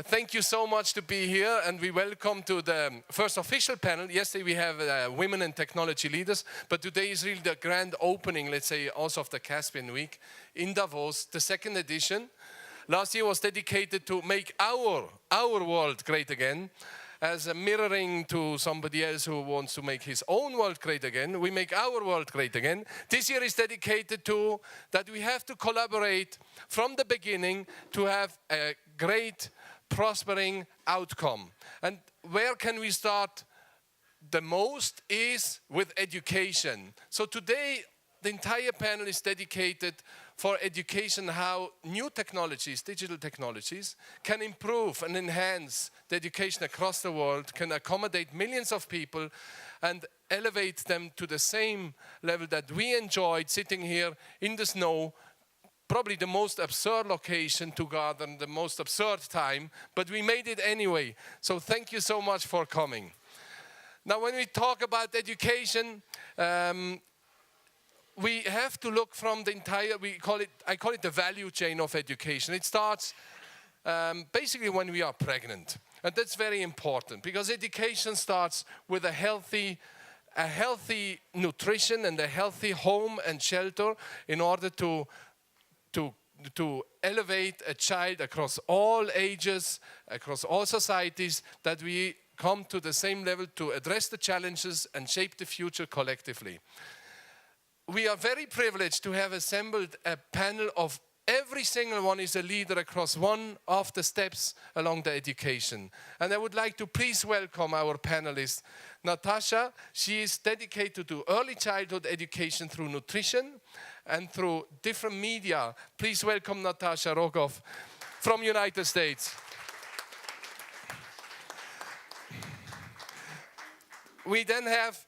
Thank you so much to be here, and we welcome to the first official panel. Yesterday we have women and technology leaders, but today is really the grand opening, let's say, also of the Caspian Week in Davos, the second edition. Last year was dedicated to make our world great again. As a mirroring to somebody else who wants to make his own world great again, we make our world great again. This year is dedicated to that we have to collaborate from the beginning to have a great, prospering outcome. And where can we start the most is with education. So today, the entire panel is dedicated for education, how new technologies, digital technologies, can improve and enhance the education across the world, can accommodate millions of people and elevate them to the same level that we enjoyed sitting here in the snow, probably the most absurd location to gather, the most absurd time, but we made it anyway. So thank you so much for coming. Now, when we talk about education, we have to look from the entire, I call it the value chain of education. It starts basically when we are pregnant. And that's very important because education starts with a healthy nutrition and a healthy home and shelter in order to elevate a child across all ages, across all societies, that we come to the same level to address the challenges and shape the future collectively. We are very privileged to have assembled a panel of every single one is a leader across one of the steps along the education. And I would like to please welcome our panelist, Natasha. She is dedicated to early childhood education through nutrition and through different media. Please welcome Natasha Rogoff from United States. We then have,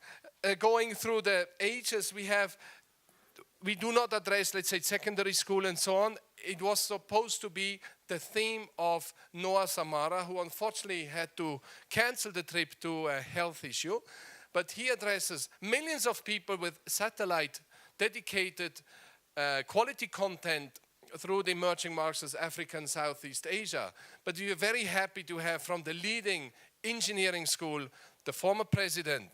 going through the ages, we do not address, let's say, secondary school and so on. It was supposed to be the theme of Noah Samara, who unfortunately had to cancel the trip to a health issue. But he addresses millions of people with satellite dedicated quality content through the emerging markets, Africa and Southeast Asia. But we are very happy to have from the leading engineering school, the former president,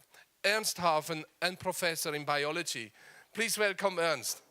Ernst Hafen, and professor in biology. Please welcome Ernst.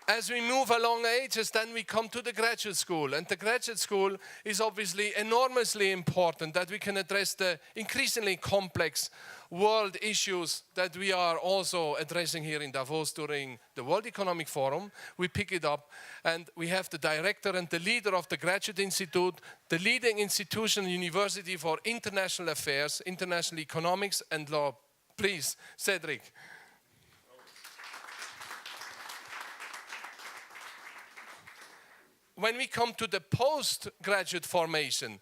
As we move along ages, then we come to the graduate school. And the graduate school is obviously enormously important that we can address the increasingly complex world issues that we are also addressing here in Davos during the World Economic Forum. We pick it up, and we have the director and the leader of the Graduate Institute, the leading institution, University for International Affairs, International Economics and Law. Please, Cedric. When we come to the postgraduate formation,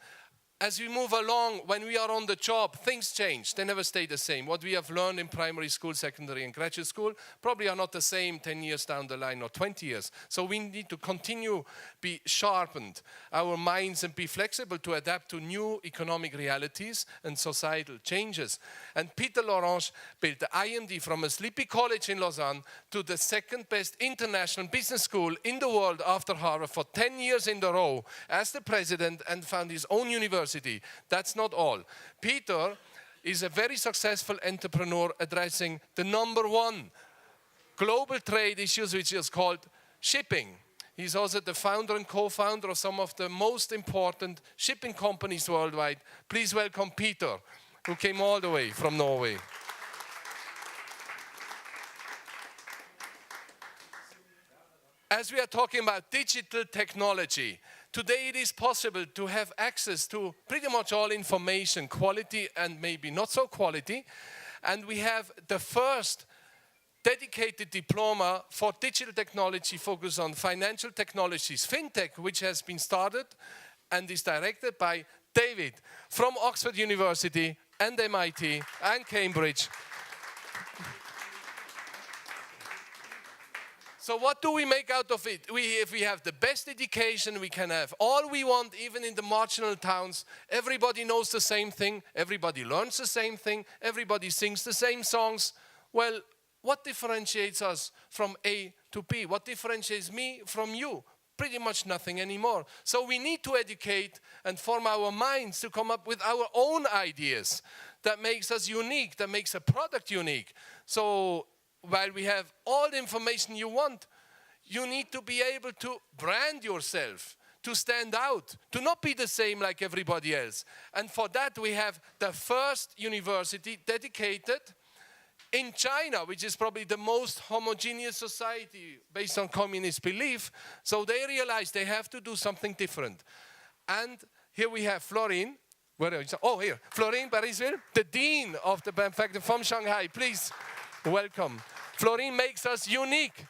as we move along, when we are on the job, things change. They never stay the same. What we have learned in primary school, secondary, and graduate school probably are not the same 10 years down the line or 20 years. So we need to continue be sharpened, our minds, and be flexible to adapt to new economic realities and societal changes. And Peter Lorange built the IMD from a sleepy college in Lausanne to the second best international business school in the world after Harvard for 10 years in a row as the president, and found his own university. That's not all. Peter is a very successful entrepreneur addressing the #1 global trade issues, which is called shipping. He's also the founder and co-founder of some of the most important shipping companies worldwide. Please welcome Peter, who came all the way from Norway. As we are talking about digital technology, today it is possible to have access to pretty much all information, quality and maybe not so quality. And we have the first dedicated diploma for digital technology focused on financial technologies, FinTech, which has been started and is directed by David from Oxford University and MIT and Cambridge. So what do we make out of it? If we have the best education, we can have all we want, even in the marginal towns. Everybody knows the same thing. Everybody learns the same thing. Everybody sings the same songs. Well, what differentiates us from A to to be? What differentiates me from you? Pretty much nothing anymore. So we need to educate and form our minds to come up with our own ideas that makes us unique, that makes a product unique. So while we have all the information you want, you need to be able to brand yourself, to stand out, to not be the same like everybody else. And for that we have the first university dedicated in China, which is probably the most homogeneous society based on communist belief. So they realized they have to do something different. And here we have Florine. Where are you? Oh, here. Florine Barisville, the dean of the faculty from Shanghai. Please welcome. Florine makes us unique.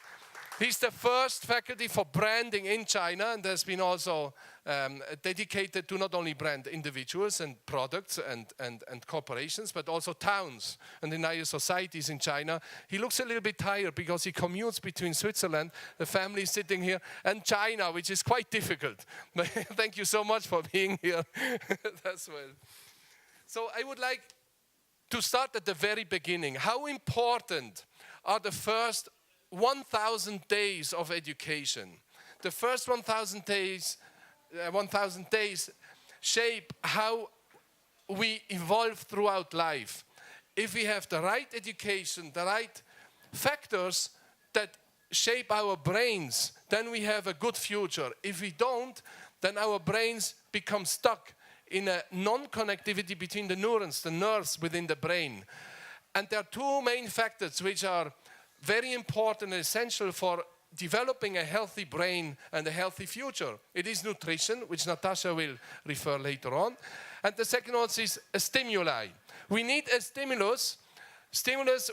He's the first faculty for branding in China, and there's been also dedicated to not only brand individuals and products and corporations, but also towns and entire societies in China. He looks a little bit tired because he commutes between Switzerland, the family sitting here, and China, which is quite difficult. But thank you so much for being here as well. So I would like to start at the very beginning. How important are the first 1,000 days of education? The first 1,000 days shape how we evolve throughout life. If we have the right education, the right factors that shape our brains, then we have a good future. If we don't, then our brains become stuck in a non-connectivity between the neurons, the nerves within the brain. And there are two main factors which are very important and essential for developing a healthy brain and a healthy future. It is nutrition, which Natasha will refer later on. And the second one is a stimuli. We need a stimulus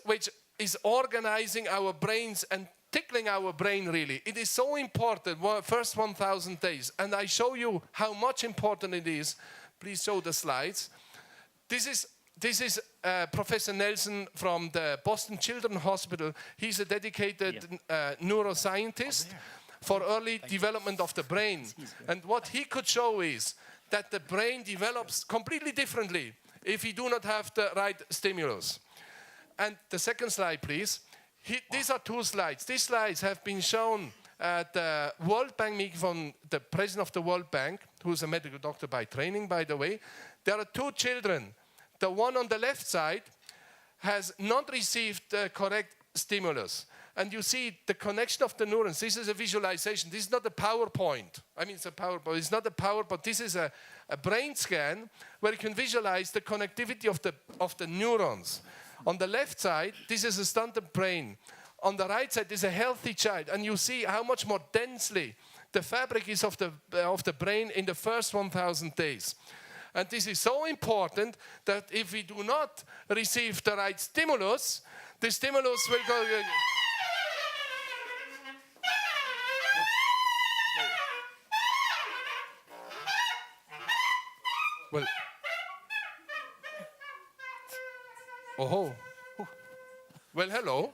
which is organizing our brains and tickling our brain really. It is so important, first 1,000 days. And I show you how much important it is. Please show the slides. This is Professor Nelson from the Boston Children's Hospital. He's a dedicated neuroscientist for early development of the brain. And what he could show is that the brain develops completely differently if we do not have the right stimulus. And the second slide, please. These are two slides. These slides have been shown at the World Bank meeting from the president of the World Bank, who's a medical doctor by training, by the way. There are two children. The one on the left side has not received the correct stimulus. And you see the connection of the neurons. This is a visualization. This is not a PowerPoint. I mean, it's a PowerPoint. It's not a PowerPoint. This is a brain scan where you can visualize the connectivity of the neurons. On the left side, this is a stunted brain. On the right side is a healthy child. And you see how much more densely the fabric is of the brain in the first 1,000 days. And this is so important that if we do not receive the right stimulus, the stimulus will go. Well, oh, well, hello.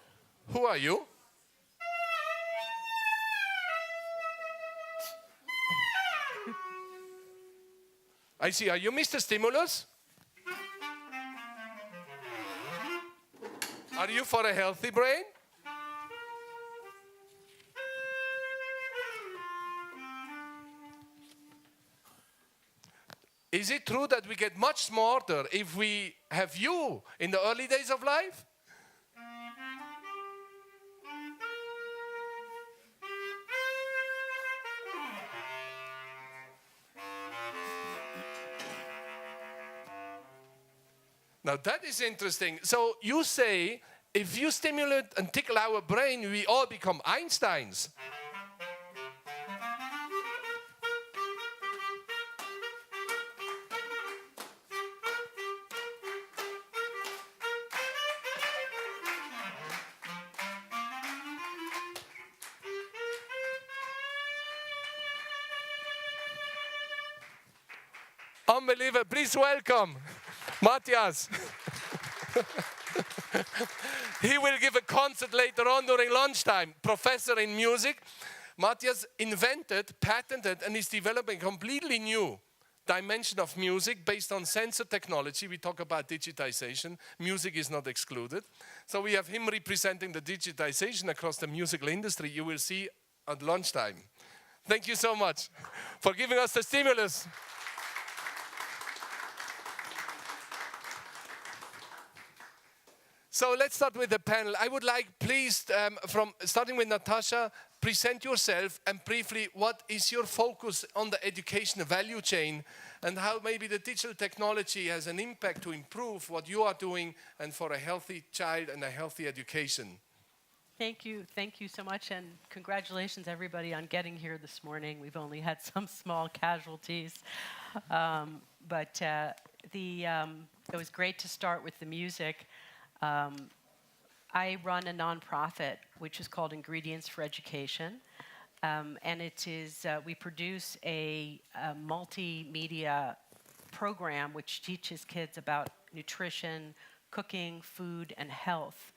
Who are you? I see. Are you Mr. Stimulus? Are you for a healthy brain? Is it true that we get much smarter if we have you in the early days of life? Now that is interesting. So you say, if you stimulate and tickle our brain, we all become Einsteins. Unbelievable. Please welcome Matthias. He will give a concert later on during lunchtime. Professor in music. Matthias invented, patented, and is developing completely new dimension of music based on sensor technology. We talk about digitization. Music is not excluded. So we have him representing the digitization across the musical industry. You will see at lunchtime. Thank you so much for giving us the stimulus. So let's start with the panel. I would like, please, starting with Natasha, present yourself and briefly, what is your focus on the education value chain and how maybe the digital technology has an impact to improve what you are doing and for a healthy child and a healthy education. Thank you so much, and congratulations everybody on getting here this morning. We've only had some small casualties, but it was great to start with the music. I run a nonprofit which is called Ingredients for Education, and it is we produce a multimedia program which teaches kids about nutrition, cooking, food, and health,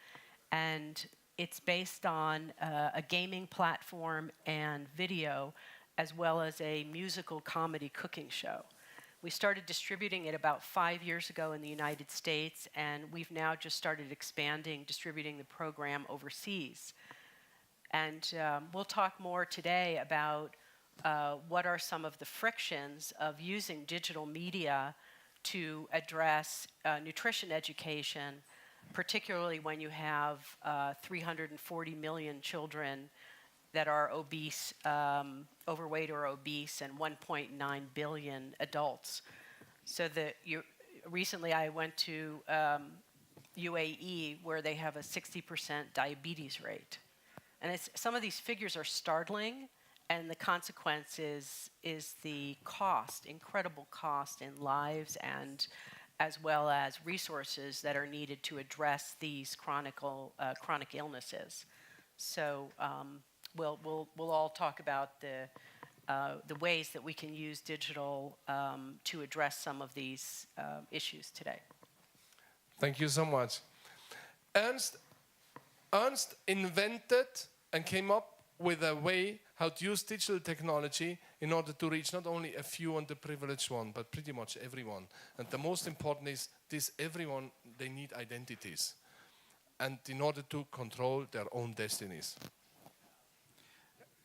and it's based on a gaming platform and video, as well as a musical comedy cooking show. We started distributing it about 5 years ago in the United States, and we've now just started expanding, distributing the program overseas. And we'll talk more today about what are some of the frictions of using digital media to address nutrition education, particularly when you have 340 million children that are obese, overweight or obese, and 1.9 billion adults. So recently I went to UAE, where they have a 60% diabetes rate. And some of these figures are startling, and the consequence is the cost, incredible cost in lives and as well as resources that are needed to address these chronic illnesses. So we'll all talk about the ways that we can use digital to address some of these issues today. Thank you so much. Ernst invented and came up with a way how to use digital technology in order to reach not only a few and the privileged one, but pretty much everyone. And the most important is this: everyone, they need identities, and in order to control their own destinies.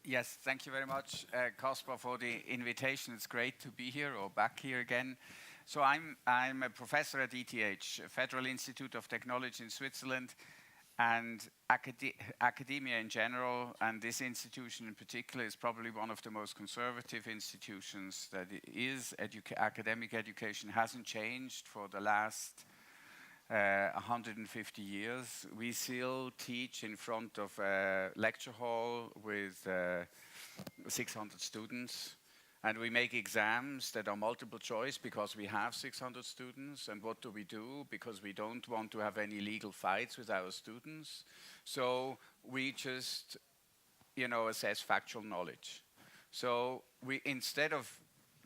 Yes, thank you very much, Caspar, for the invitation. It's great to be here or back here again. So I'm a professor at ETH, Federal Institute of Technology in Switzerland, and academia in general, and this institution in particular, is probably one of the most conservative institutions that is. Academic education hasn't changed for the last 150 years. We still teach in front of a lecture hall with 600 students, and we make exams that are multiple choice because we have 600 students. And what do? Because we don't want to have any legal fights with our students. So we just, assess factual knowledge. So instead of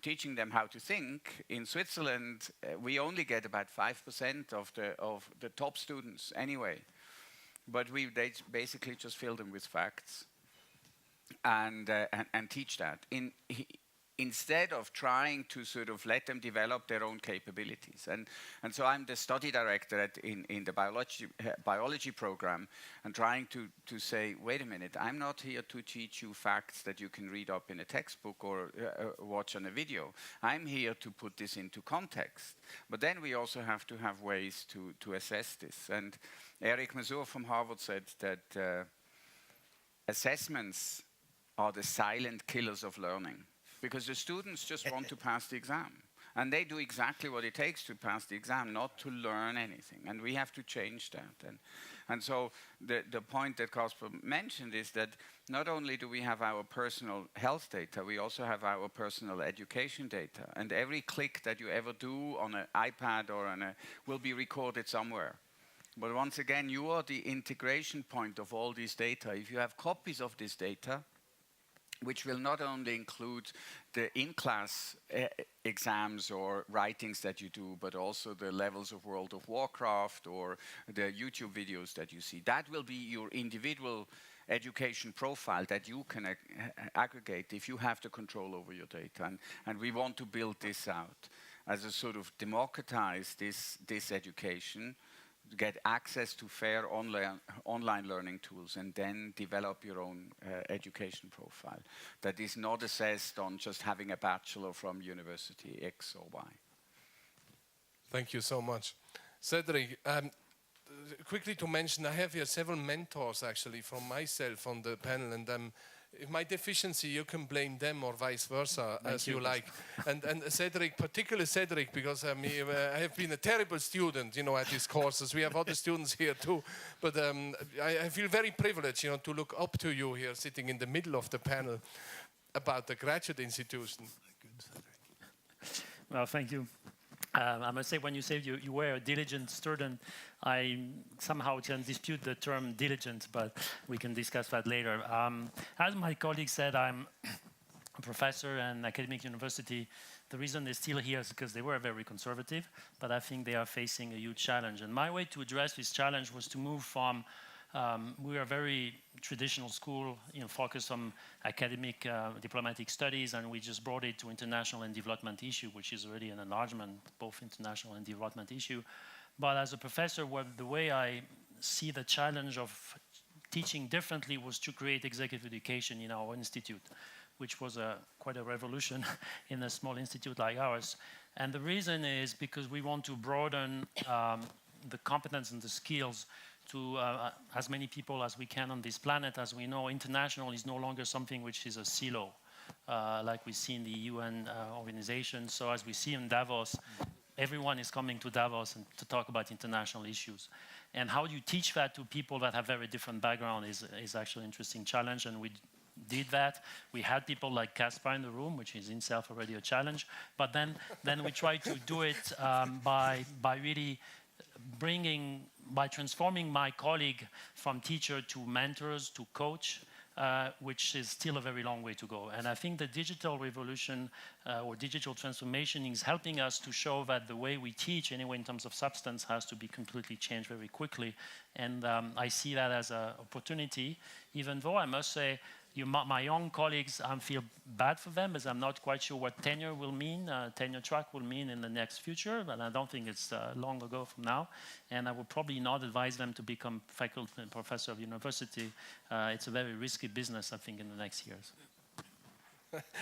teaching them how to think, in Switzerland, we only get about 5% of the top students anyway. But they basically just fill them with facts and teach that. Instead of trying to sort of let them develop their own capabilities. And so I'm the study director in the biology program, and trying to say, wait a minute, I'm not here to teach you facts that you can read up in a textbook or watch on a video. I'm here to put this into context. But then we also have to have ways to assess this. And Eric Mazur from Harvard said that assessments are the silent killers of learning. Because the students just want to pass the exam. And they do exactly what it takes to pass the exam, not to learn anything. And we have to change that. And so the point that Caspar mentioned is that not only do we have our personal health data, we also have our personal education data. And every click that you ever do on an iPad or will be recorded somewhere. But once again, you are the integration point of all this data. If you have copies of this data, which will not only include the in-class exams or writings that you do, but also the levels of World of Warcraft or the YouTube videos that you see. That will be your individual education profile that you can aggregate if you have the control over your data. And we want to build this out as a sort of democratize this education, get access to fair online learning tools, and then develop your own education profile that is not assessed on just having a bachelor from university X or Y. Thank you so much. Cedric, quickly to mention, I have here several mentors actually from myself on the panel, and if my deficiency, you can blame them or vice versa, as you like. And Cedric, particularly Cedric, because I have been a terrible student, at these courses. We have other students here too, but I feel very privileged, to look up to you here, sitting in the middle of the panel about the graduate institution. Well, thank you. I must say, when you say you were a diligent student, I somehow can dispute the term diligent, but we can discuss that later. As my colleague said, I'm a professor at an academic university. The reason they're still here is because they were very conservative, but I think they are facing a huge challenge. And my way to address this challenge was to move from we are a very traditional school, focused on academic diplomatic studies, and we just brought it to international and development issue, which is already an enlargement, both international and development issue. But as a professor, the way I see the challenge of teaching differently was to create executive education in our institute, which was quite a revolution in a small institute like ours. And the reason is because we want to broaden the competence and the skills to as many people as we can on this planet. As we know, international is no longer something which is a silo, like we see in the UN organization. So as we see in Davos, everyone is coming to Davos and to talk about international issues. And how do you teach that to people that have very different background is actually an interesting challenge, and we did that. We had people like Caspian in the room, which is in itself already a challenge, but then we tried to do it by really by transforming my colleague from teacher to mentors to coach, which is still a very long way to go. And I think the digital revolution or digital transformation is helping us to show that the way we teach, anyway, in terms of substance, has to be completely changed very quickly. And I see that as an opportunity, even though I must say, my young colleagues, I feel bad for them, as I'm not quite sure what tenure will mean, tenure track will mean in the next future, but I don't think it's long ago from now. And I would probably not advise them to become faculty and professor of university. It's a very risky business, I think, in the next years.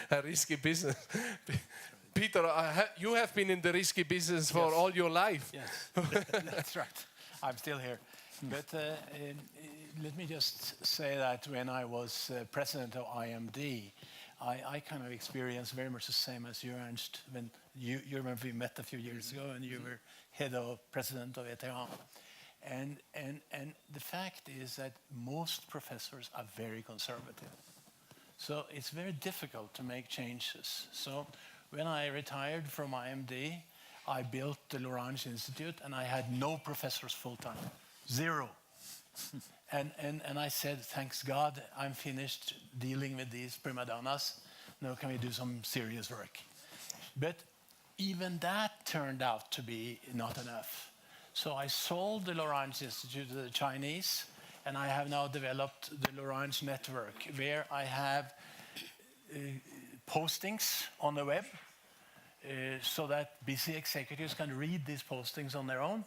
A risky business. Peter, you have been in the risky business for all your life. Yes, that's right. I'm still here. But let me just say that when I was president of IMD, I kind of experienced very much the same as you, Ernst, when you remember we met a few years ago and you were head of president of ETH. And the fact is that most professors are very conservative. So it's very difficult to make changes. So when I retired from IMD, I built the L'Orange Institute and I had no professors full-time. Zero. And I said, thanks God, I'm finished dealing with these prima donnas. Now can we do some serious work? But even that turned out to be not enough. So I sold the L'Orange Institute to the Chinese, and I have now developed the L'Orange Network, where I have postings on the web so that busy executives can read these postings on their own.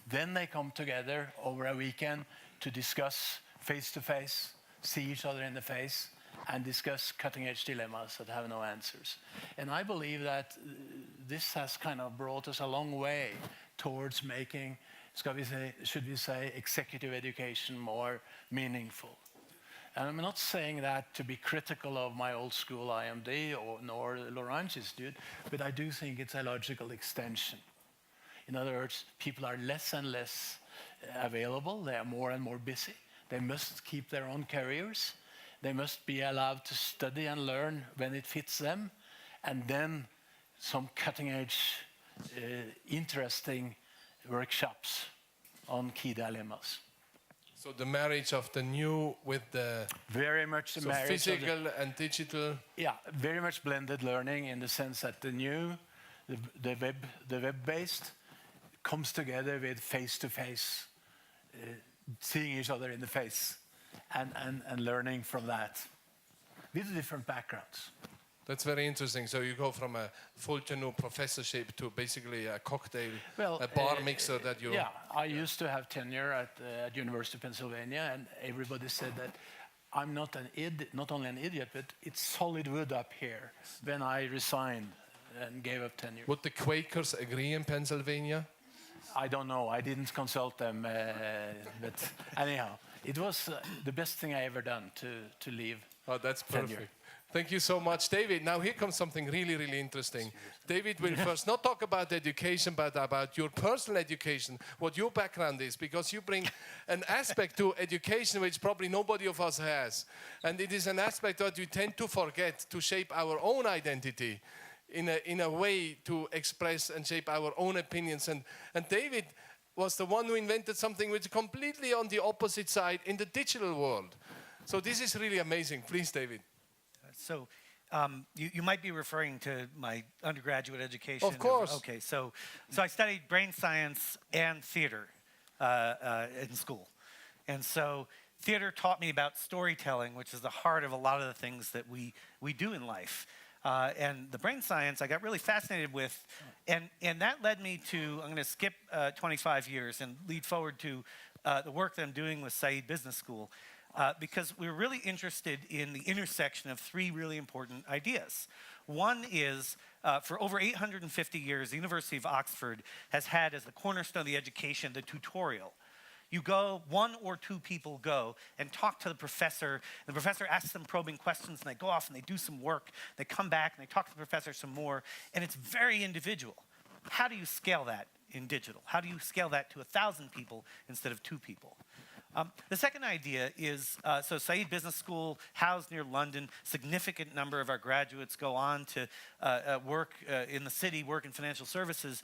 Then they come together over a weekend to discuss face-to-face, see each other in the face, and discuss cutting-edge dilemmas that have no answers. And I believe that this has kind of brought us a long way towards making, should we say, executive education more meaningful. And I'm not saying that to be critical of my old school IMD nor the L'Orange Institute, but I do think it's a logical extension. In other words, people are less and less available. They are more and more busy. They must keep their own careers. They must be allowed to study and learn when it fits them. And then some cutting-edge, interesting workshops on key dilemmas. So the marriage of the new with the very much the marriage physical and digital. Yeah, very much blended learning in the sense that the new, the web-based, comes together with face-to-face, seeing each other in the face, and learning from that with different backgrounds. That's very interesting. So you go from a full tenure professorship to basically a cocktail, a bar mixer that you... Yeah, I used to have tenure at University of Pennsylvania, and everybody said that I'm not only an idiot, but it's solid wood up here when I resigned and gave up tenure. Would the Quakers agree in Pennsylvania? I don't know. I didn't consult them, but anyhow, it was the best thing I ever done to leave. Oh, that's tenure. perfect. Thank you so much, David. Now here comes something really, really interesting. David will first not talk about education, but about your personal education, what your background is, because you bring an aspect to education which probably nobody of us has. And it is an aspect that we tend to forget to shape our own identity in a way to express and shape our own opinions. And David was the one who invented something which is completely on the opposite side in the digital world. So this is really amazing. Please, David. So you might be referring to my undergraduate education. Of course. Okay, so I studied brain science and theater in school. And so theater taught me about storytelling, which is the heart of a lot of the things that we do in life. And the brain science I got really fascinated with, and that led me to, I'm going to skip 25 years and lead forward to the work that I'm doing with Said Business School. Because we're really interested in the intersection of three really important ideas. One is, for over 850 years, the University of Oxford has had as the cornerstone of the education the tutorial. You go, one or two people go and talk to the professor. The professor asks them probing questions, and they go off and they do some work. They come back and they talk to the professor some more, and it's very individual. How do you scale that in digital? How do you scale that to 1,000 people instead of 2 people? The second idea is, so Said Business School, housed near London, significant number of our graduates go on to work in the city, work in financial services.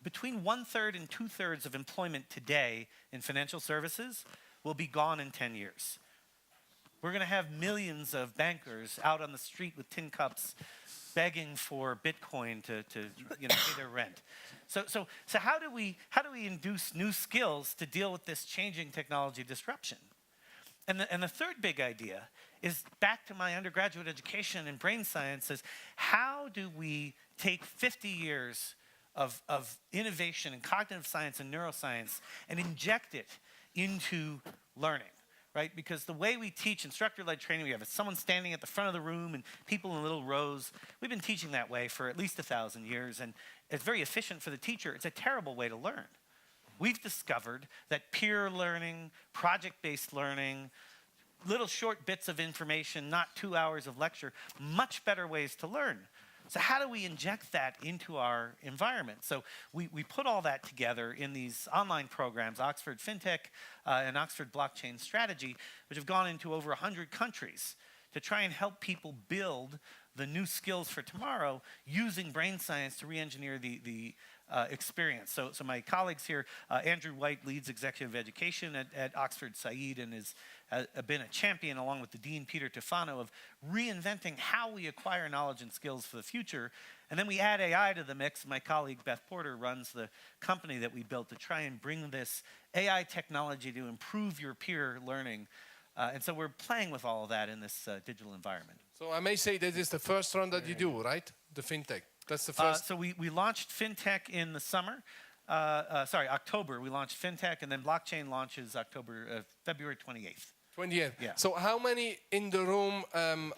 Between 1/3 and 2/3 of employment today in financial services will be gone in 10 years. We're going to have millions of bankers out on the street with tin cups begging for Bitcoin to pay their rent. So how do we induce new skills to deal with this changing technology disruption? And the third big idea is back to my undergraduate education in brain science is how do we take 50 years of innovation in cognitive science and neuroscience and inject it into learning? Right? Because the way we teach instructor-led training, we have someone standing at the front of the room and people in little rows. We've been teaching that way for at least 1,000 years, and it's very efficient for the teacher. It's a terrible way to learn. We've discovered that peer learning, project-based learning, little short bits of information, not 2 hours of lecture, much better ways to learn. So how do we inject that into our environment? So we put all that together in these online programs, Oxford FinTech and Oxford Blockchain Strategy, which have gone into over 100 countries to try and help people build the new skills for tomorrow using brain science to re-engineer the experience. So my colleagues here, Andrew White leads executive education at Oxford Said and has been a champion along with the Dean Peter Tufano of reinventing how we acquire knowledge and skills for the future. And then we add AI to the mix. My colleague Beth Porter runs the company that we built to try and bring this AI technology to improve your peer learning. And so we're playing with all of that in this digital environment. So I may say that is the first run that you do, right? The FinTech. That's the first. So we launched FinTech in the summer. October. We launched FinTech, and then blockchain launches February 28th. 28th. Yeah. So how many in the room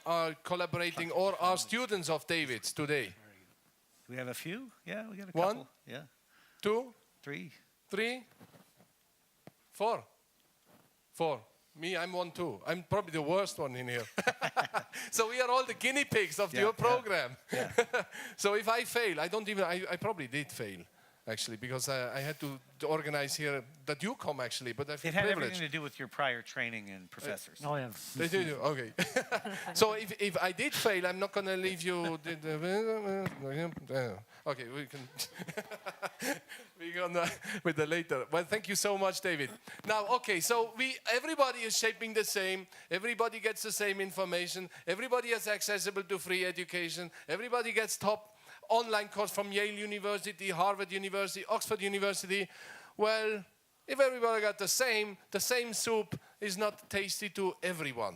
are collaborating or are students of David's today? We have a few. Yeah, we got a couple. 1, Yeah. 2, 3. 3, 4. 4. Me, I'm 1 too. I'm probably the worst one in here. So we are all the guinea pigs of your program. Yeah. So if I fail, I probably did fail, actually, because I had to organize here that you come, actually, but I feel It had privileged. everything to do with your prior training and professors. Oh, yeah. They do, okay. So if I did fail, I'm not going to leave you. Okay, we can. We're gonna with the later. Well, thank you so much, David. Now, okay, so everybody is shaping the same. Everybody gets the same information. Everybody is accessible to free education. Everybody gets top online course from Yale University, Harvard University, Oxford University. Well, If everybody got the same soup is not tasty to everyone.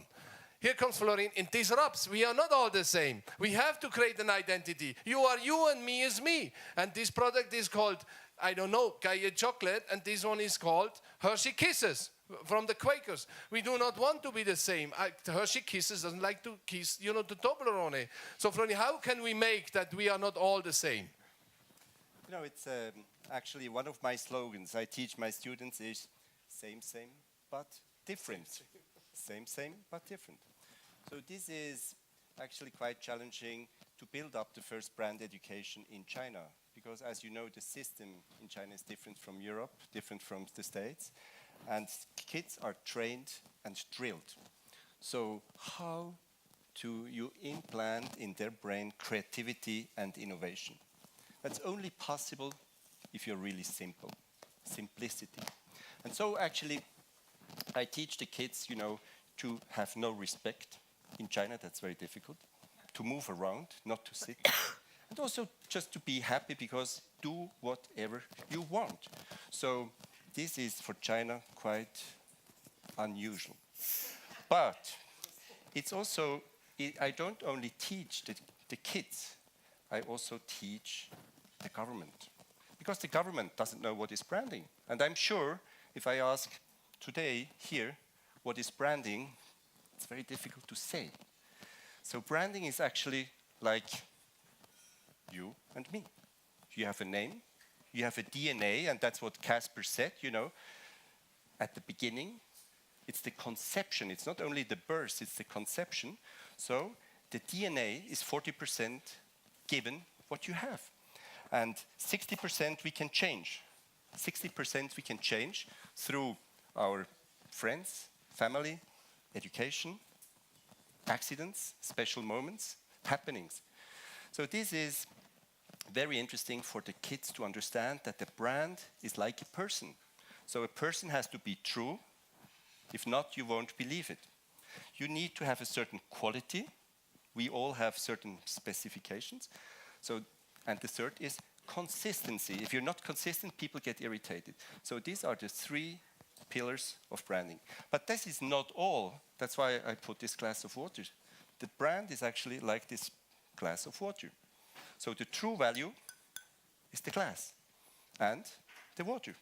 Here comes Florin and disrupts. We are not all the same. We have to create an identity. You are you and me is me. And this product is called, I don't know, Gaia chocolate, and this one is called Hershey Kisses from the Quakers. We do not want to be the same. Hershey Kisses doesn't like to kiss, the Toblerone. So Florin, how can we make that we are not all the same? It's actually one of my slogans I teach my students is same, but different. Same, but different. So this is actually quite challenging to build up the first brand education in China, because as you know, the system in China is different from Europe, different from the States, and kids are trained and drilled. So how do you implant in their brain creativity and innovation? That's only possible if you're really simple, simplicity. And so actually, I teach the kids, to have no respect. In China, that's very difficult. To move around, not to sit. And also just to be happy, because do whatever you want. So this is for China quite unusual. But it's also, I don't only teach the kids, I also teach the government. Because the government doesn't know what is branding. And I'm sure if I ask today here what is branding, it's very difficult to say. So branding is actually like you and me. You have a name, you have a DNA, and that's what Casper said, at the beginning. It's the conception. It's not only the birth, it's the conception. So the DNA is 40% given what you have. And 60% we can change. 60% we can change through our friends, family, education, accidents, special moments, happenings. So this is very interesting for the kids to understand that the brand is like a person. So a person has to be true. If not, you won't believe it. You need to have a certain quality. We all have certain specifications. And the third is consistency. If you're not consistent, people get irritated. So these are the 3 pillars of branding. But this is not all. That's why I put this glass of water. The brand is actually like this glass of water. So the true value is the glass and the water.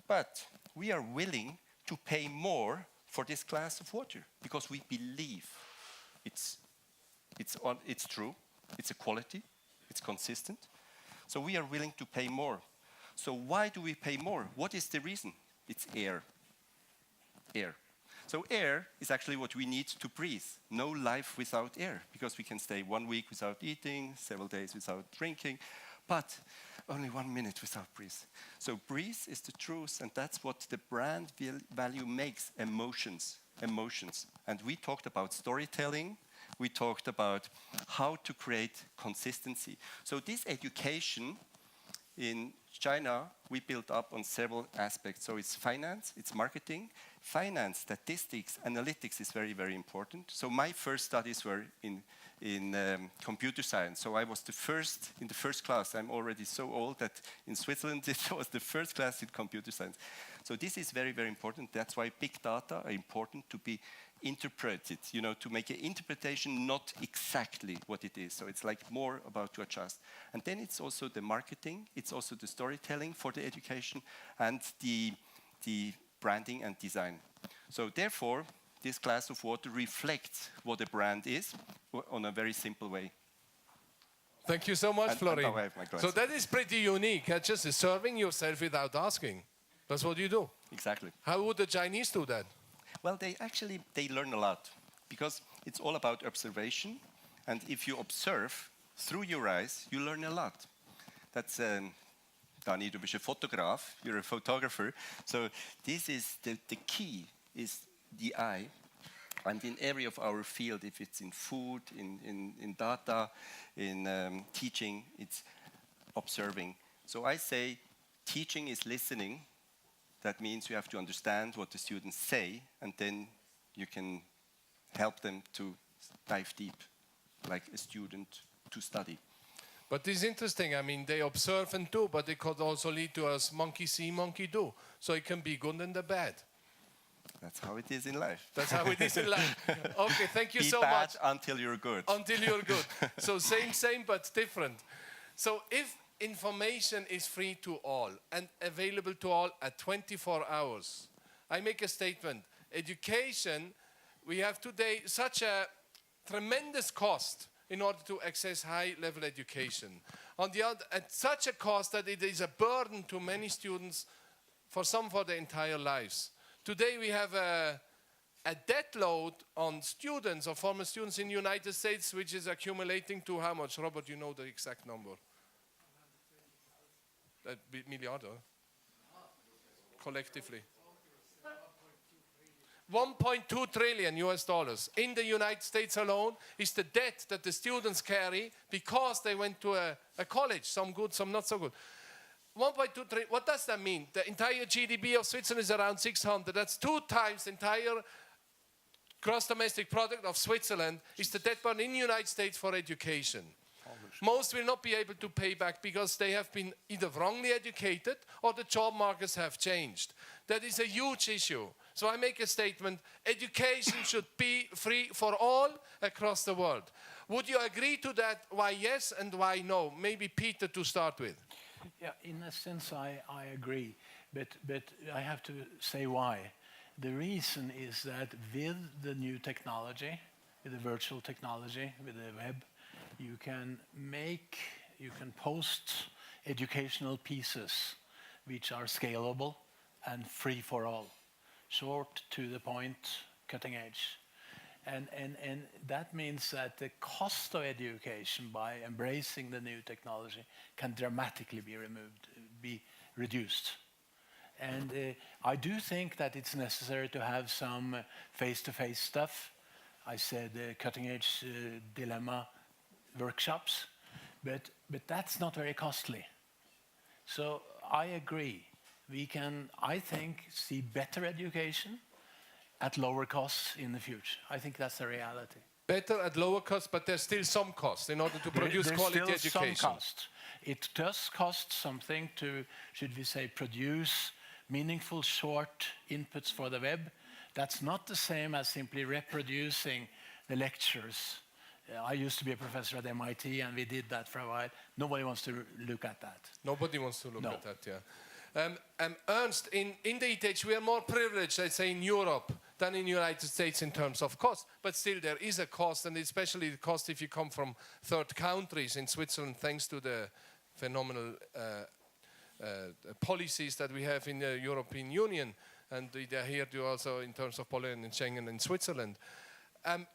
But we are willing to pay more for this glass of water because we believe it's true, it's a quality, it's consistent. So we are willing to pay more. So why do we pay more? What is the reason? It's air. Air. So air is actually what we need to breathe. No life without air, because we can stay 1 week without eating, several days without drinking, but only 1 minute without breathe. So breathe is the truth, and that's what the brand value makes, emotions. And we talked about storytelling. We talked about how to create consistency. So this education in China, we built up on several aspects. So it's finance, it's marketing. Finance, statistics, analytics is very, very important. So my first studies were in computer science. So I was in the first class. I'm already so old that in Switzerland it was the first class in computer science. So this is very, very important. That's why big data are important to be interpreted, to make an interpretation not exactly what it is. So it's like more about to adjust. And then it's also the marketing, it's also the storytelling for the education, and the branding and design. So therefore, this glass of water reflects what a brand is on a very simple way. Thank you so much, Florin. And now I have my glass. So that is pretty unique. Just serving yourself without asking. That's what you do. Exactly. How would the Chinese do that? Well, they learn a lot, because it's all about observation. And if you observe through your eyes, you learn a lot. That's Dani, du bist a Fotograf, you're a photographer. So this is the key is the eye. And in every of our field, if it's in food, in data, in teaching, it's observing. So I say teaching is listening. That means you have to understand what the students say, and then you can help them to dive deep, like a student to study. But it's interesting. I mean, they observe and do, but it could also lead to us monkey see, monkey do. So it can be good and the bad. That's how it is in life. That's how it is in life. Okay, thank you Be so bad much. until you're good. Until you're good. So same, but different. So if information is free to all and available to all at 24 hours, I make a statement. Education, we have today such a tremendous cost in order to access high-level education. On the other, at such a cost that it is a burden to many students, for some for their entire lives. Today we have a debt load on students or former students in the United States, which is accumulating to how much? Robert, you know the exact number. That milliard, collectively. 1.2 trillion US dollars in the United States alone is the debt that the students carry because they went to a college, some good, some not so good. 1.2 trillion, what does that mean? The entire GDP of Switzerland is around 600. That's 2 times the entire gross domestic product of Switzerland is the debt burden in the United States for education. Most will not be able to pay back because they have been either wrongly educated or the job markets have changed. That is a huge issue. So I make a statement, education should be free for all across the world. Would you agree to that? Why yes and why no? Maybe Peter to start with. Yeah, in a sense, I agree, but I have to say why. The reason is that with the new technology, with the virtual technology, with the web, you can post educational pieces which are scalable and free for all, short, to the point, cutting edge. And that means that the cost of education by embracing the new technology can dramatically be reduced. And I do think that it's necessary to have some face-to-face stuff. I said cutting-edge dilemma workshops, but that's not very costly. So I agree. We can, I think, see better education at lower costs in the future. I think that's the reality. Better at lower cost, but there's still some cost in order to produce quality there's education. Still some cost. It does cost something to, should we say, produce meaningful short inputs for the web. That's not the same as simply reproducing the lectures. I used to be a professor at MIT, and we did that for a while. Nobody wants to look at that. Nobody wants to look at that, yeah. Ernst, in the ETH, we are more privileged, I'd say, in Europe than in the United States in terms of cost. But still, there is a cost, and especially the cost if you come from third countries in Switzerland, thanks to the phenomenal policies that we have in the European Union. And they're here to also in terms of Poland and Schengen and Switzerland.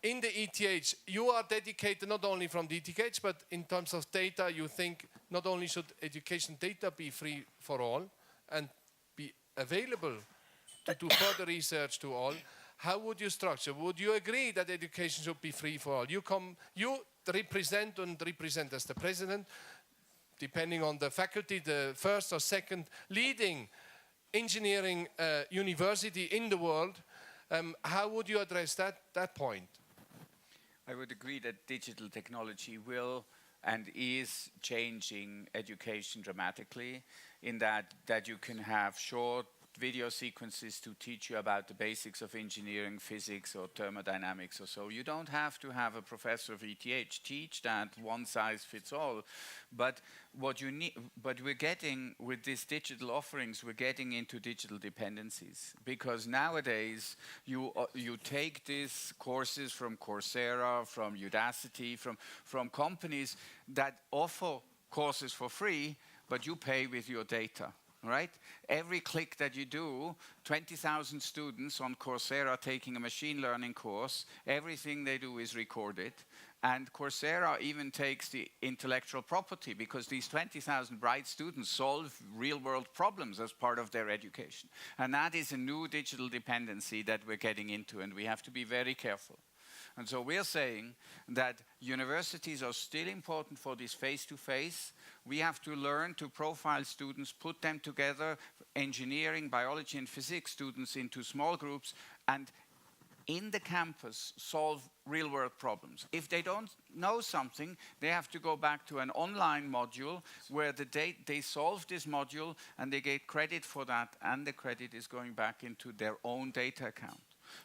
In the ETH, you are dedicated not only from the ETH, but in terms of data, you think not only should education data be free for all and be available to do further research to all, how would you structure? Would you agree that education should be free for all? You represent as the president, depending on the faculty, the first or second leading engineering university in the world. How would you address that point? I would agree that digital technology will and is changing education dramatically, in that you can have short video sequences to teach you about the basics of engineering, physics, or thermodynamics or so. You don't have to have a professor of ETH teach that one size fits all. But what you need, but we're getting, with these digital offerings, we're getting into digital dependencies. Because nowadays, you take these courses from Coursera, from Udacity, from companies that offer courses for free, but you pay with your data. Right? Every click that you do, 20,000 students on Coursera taking a machine learning course, everything they do is recorded. And Coursera even takes the intellectual property, because these 20,000 bright students solve real-world problems as part of their education. And that is a new digital dependency that we're getting into, and we have to be very careful. And so we're saying that universities are still important for this face-to-face. We have to learn to profile students, put them together, engineering, biology, and physics students into small groups, and in the campus solve real-world problems. If they don't know something, they have to go back to an online module where they solve this module and they get credit for that, and the credit is going back into their own data account.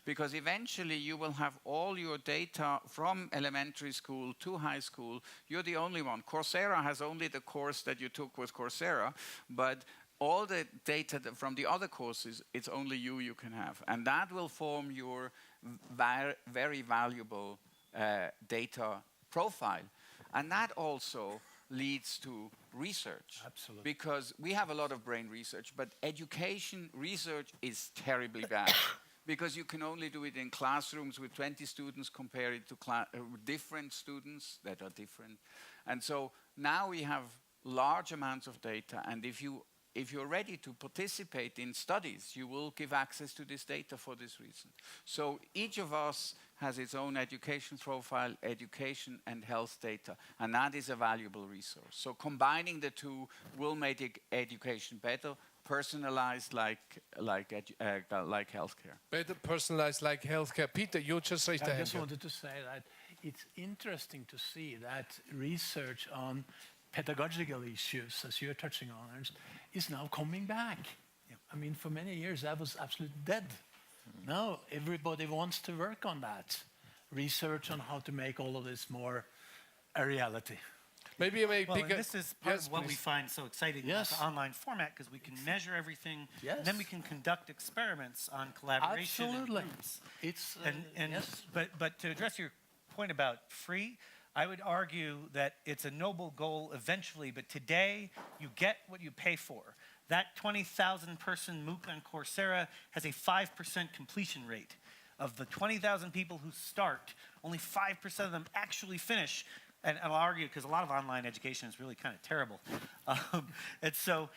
Because eventually you will have all your data from elementary school to high school. You're the only one. Coursera has only the course that you took with Coursera, but all the data from the other courses, it's only you can have. And that will form your very valuable data profile. And that also leads to research. Absolutely. Because we have a lot of brain research, but education research is terribly bad. Because you can only do it in classrooms with 20 students compared to different students that are different. And so now we have large amounts of data, and if you're ready to participate in studies, you will give access to this data for this reason. So each of us has its own education profile, education and health data, and that is a valuable resource. So combining the two will make education better, personalized like healthcare. Better personalized like healthcare. Peter, you just raised your I hand. just wanted to say that it's interesting to see that research on pedagogical issues, as you're touching on, Ernst, is now coming back. I mean, for many years that was absolutely dead. Now everybody wants to work on that. Research on how to make all of this more a reality. Maybe you may Well, pick and a... this is part Yes, of what we please. find so exciting about the online format, because we can measure everything, and then we can conduct experiments on collaboration. Absolutely. And groups. It's Yes. But to address your point about free, I would argue that it's a noble goal eventually, but today you get what you pay for. That 20,000 person MOOC on Coursera has a 5% completion rate. Of the 20,000 people who start, only 5% of them actually finish. And I'll argue, because a lot of online education is really kind of terrible. And so,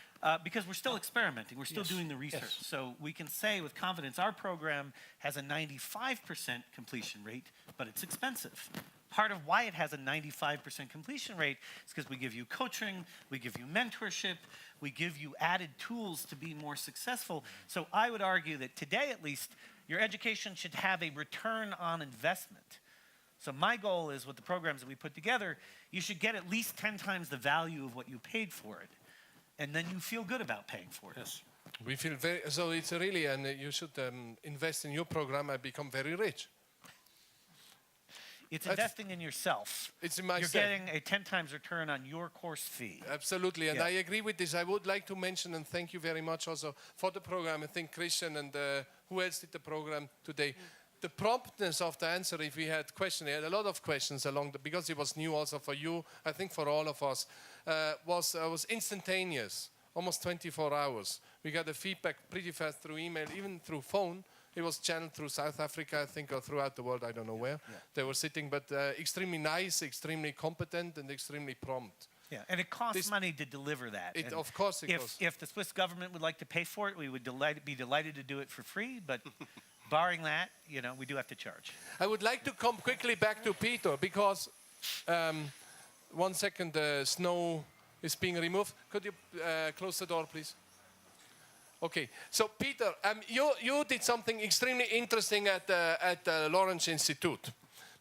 because we're still experimenting, we're still doing the research. So we can say with confidence, our program has a 95% completion rate, but it's expensive. Part of why it has a 95% completion rate is because we give you coaching, we give you mentorship, we give you added tools to be more successful. So I would argue that today, at least, your education should have a return on investment. So my goal is, with the programs that we put together, you should get at least 10 times the value of what you paid for it. And then you feel good about paying for it. Yes. We feel very, so it's really, and you should invest in your program and become very rich. It's investing in yourself. It's in myself. You're getting a 10 times return on your course fee. Absolutely, and I agree with this. I would like to mention, and thank you very much also for the program. I think Christian and who else did the program today? The promptness of the answer, if we had questions, we had a lot of questions along the, because it was new also for you, I think for all of us, was instantaneous, almost 24 hours. We got the feedback pretty fast through email, even through phone. It was channeled through South Africa, I think, or throughout the world, I don't know where they were sitting, but extremely nice, extremely competent, and extremely prompt. Yeah, and it costs money to deliver that. Of course it costs. If the Swiss government would like to pay for it, we would be delighted to do it for free, but barring that, we do have to charge. I would like to come quickly back to Peter, because 1 second, the snow is being removed. Could you close the door, please? Okay, so Peter, you did something extremely interesting at the Lawrence Institute.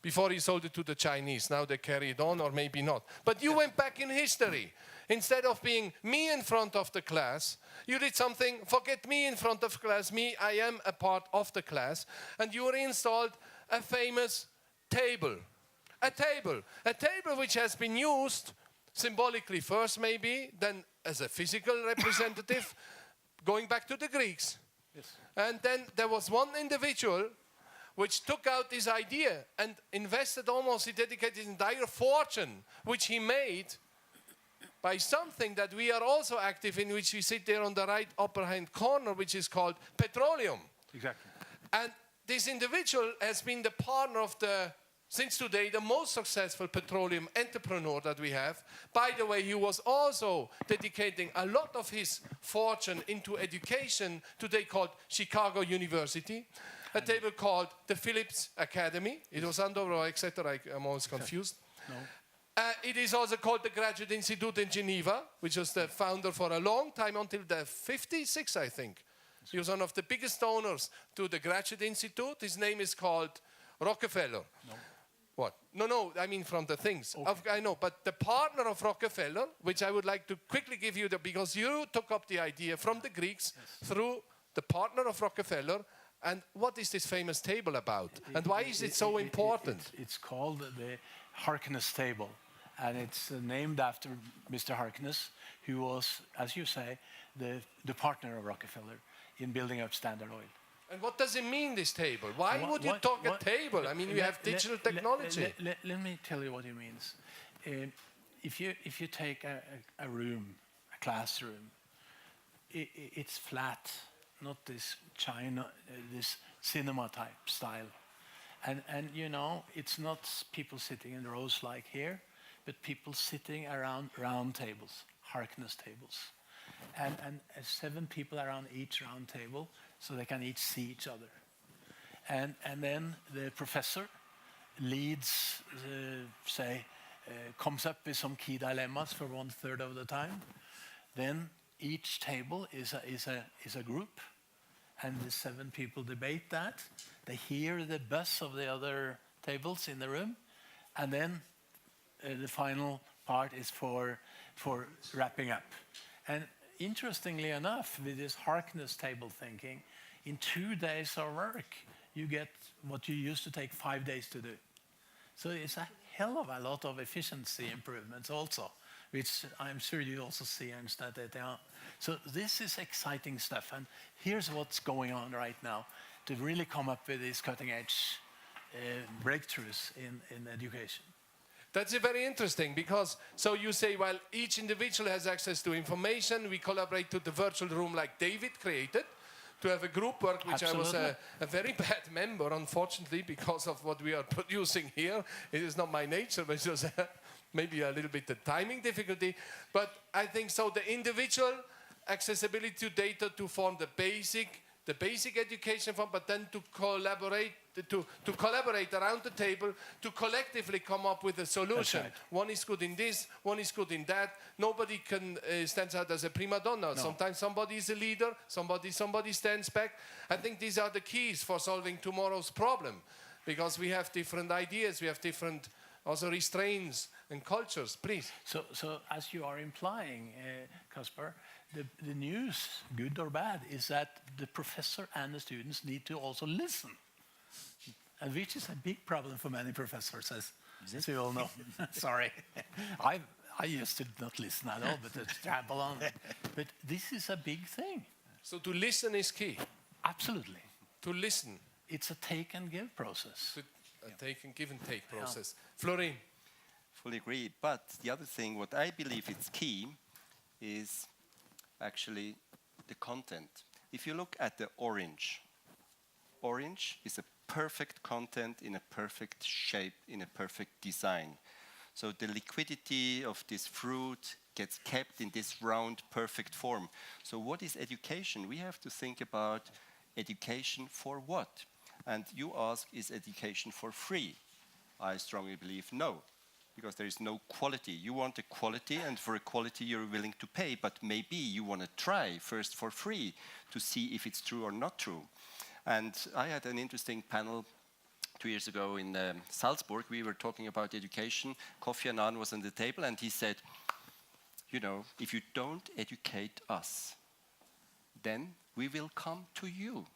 Before he sold it to the Chinese. Now they carry it on, or maybe not. But you went back in history. Instead of being me in front of the class, you did something, forget me in front of class, I am a part of the class. And you reinstalled a famous table. A table which has been used symbolically first maybe, then as a physical representative, going back to the Greeks. Yes. And then there was one individual which took out this idea and invested almost, he dedicated his entire fortune, which he made by something that we are also active in, which we sit there on the right upper hand corner, which is called petroleum. Exactly. And this individual has been the partner of since today, the most successful petroleum entrepreneur that we have. By the way, he was also dedicating a lot of his fortune into education, today called Chicago University. A table called the Phillips Academy. It was Andover, etc. I'm always confused. No. It is also called the Graduate Institute in Geneva, which was the founder for a long time, until the 56, I think. He was one of the biggest donors to the Graduate Institute. His name is called Rockefeller. No. What? No, I mean from the things. Okay. I know, but the partner of Rockefeller, which I would like to quickly give you, because you took up the idea from the Greeks through the partner of Rockefeller. And what is this famous table about? And why is it so important? It's called the Harkness table. And it's named after Mr. Harkness, who was, as you say, the partner of Rockefeller in building up Standard Oil. And what does it mean, this table? Why would you talk a table? I mean, we have digital technology. Let me tell you what it means. If you take a room, a classroom, it's flat, not this China, this cinema type style. And you know, it's not people sitting in rows like here, but people sitting around round tables, Harkness tables. And 7 people around each round table, so they can each see each other. And then the professor leads, comes up with some key dilemmas for 1/3 of the time. Then each table is a group, and the 7 people debate that. They hear the buzz of the other tables in the room, and then the final part is for wrapping up. And interestingly enough, with this Harkness table thinking, in 2 days of work, you get what you used to take 5 days to do. So it's a hell of a lot of efficiency improvements also, which I'm sure you also see in StatData. So this is exciting stuff. And here's what's going on right now to really come up with these cutting-edge breakthroughs in education. That's very interesting because, so you say, well, each individual has access to information. We collaborate to the virtual room like David created to have a group work, which Absolutely. I was a very bad member, unfortunately, because of what we are producing here. It is not my nature, but it was maybe a little bit the timing difficulty. But I think so the individual accessibility to data to form the basic education form, but then to collaborate around the table to collectively come up with a solution. Right. One is good in this, one is good in that. Nobody can stands out as a prima donna. No. Sometimes somebody is a leader, somebody stands back. I think these are the keys for solving tomorrow's problem, because we have different ideas, we have different also restraints and cultures. Please. So as you are implying, Caspar, the news, good or bad, is that the professor and the students need to also listen, and which is a big problem for many professors, as you all know. Sorry, I used to not listen at all, but to trample on it. But this is a big thing. So to listen is key. Absolutely. To listen. It's a take and give process. A take and give and take process. Florin. Fully agree. But the other thing, what I believe is key, is actually the content. If you look at the orange is a perfect content in a perfect shape, in a perfect design. So the liquidity of this fruit gets kept in this round, perfect form. So what is education? We have to think about education for what? And you ask, is education for free? I strongly believe no, because there is no quality. You want a quality, and for a quality you're willing to pay, but maybe you want to try first for free to see if it's true or not true. And I had an interesting panel 2 years ago in Salzburg. We were talking about education. Kofi Annan was on the table, and he said, you know, if you don't educate us, then we will come to you.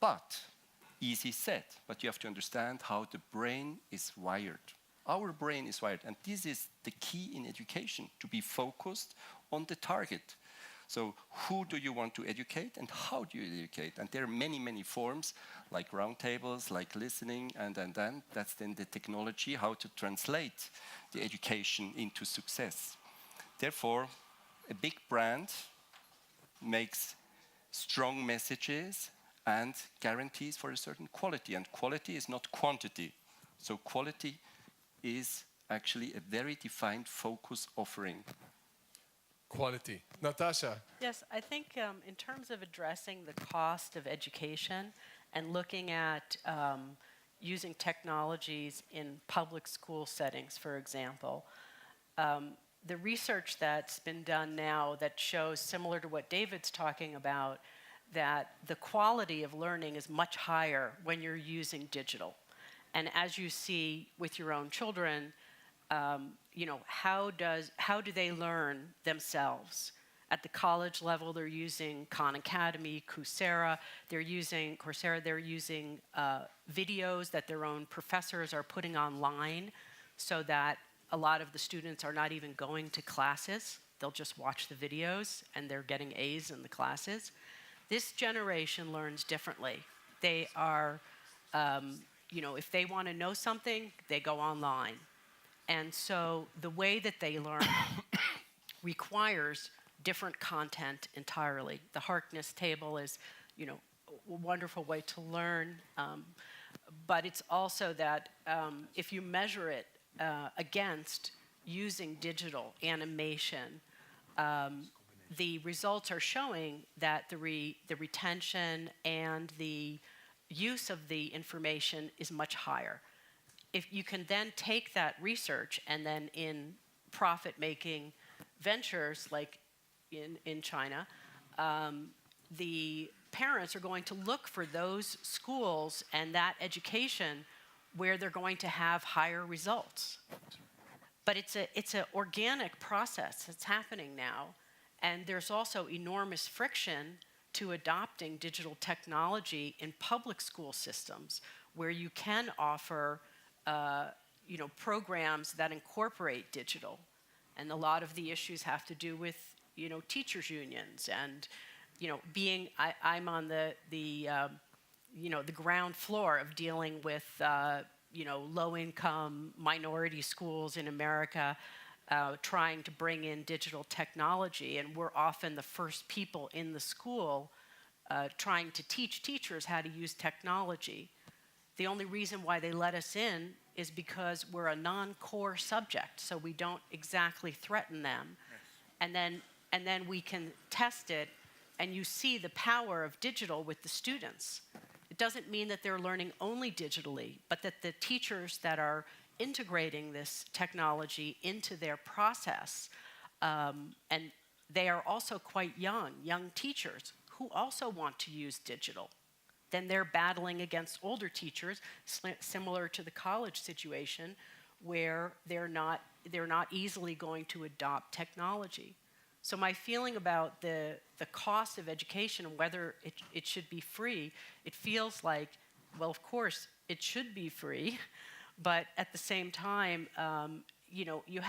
But, easy said, but you have to understand how the brain is wired. Our brain is wired, and this is the key in education, to be focused on the target. So who do you want to educate and how do you educate? And there are many, many forms, like roundtables, like listening, and then that's then the technology, how to translate the education into success. Therefore, a big brand makes strong messages and guarantees for a certain quality. And quality is not quantity. So quality is actually a very defined focus offering. Quality. Natasha. Yes, I think in terms of addressing the cost of education and looking at using technologies in public school settings, for example, the research that's been done now that shows, similar to what David's talking about, that the quality of learning is much higher when you're using digital. And as you see with your own children, you know, how do they learn themselves? At the college level, they're using Khan Academy, Coursera. They're using videos that their own professors are putting online, so that a lot of the students are not even going to classes. They'll just watch the videos, and they're getting A's in the classes. This generation learns differently. They are, you know, if they want to know something, they go online. And so the way that they learn requires different content entirely. The Harkness table is, you know, a wonderful way to learn, but it's also that if you measure it against using digital animation, the results are showing that the retention and the use of the information is much higher. If you can then take that research and then in profit-making ventures like in China, the parents are going to look for those schools and that education where they're going to have higher results. But it's an organic process that's happening now, and there's also enormous friction to adopting digital technology in public school systems, where you can offer you know, programs that incorporate digital. And a lot of the issues have to do with, you know, teachers' unions and, you know, I'm on the you know, the ground floor of dealing with, you know, low-income minority schools in America trying to bring in digital technology, and we're often the first people in the school trying to teach teachers how to use technology. The only reason why they let us in is because we're a non-core subject, so we don't exactly threaten them. Yes. And then we can test it, and you see the power of digital with the students. It doesn't mean that they're learning only digitally, but that the teachers that are integrating this technology into their process, and they are also quite young teachers who also want to use digital. Then they're battling against older teachers, similar to the college situation, where they're not easily going to adopt technology. So my feeling about the cost of education and whether it should be free, it feels like, well, of course, it should be free, but at the same time, you know, you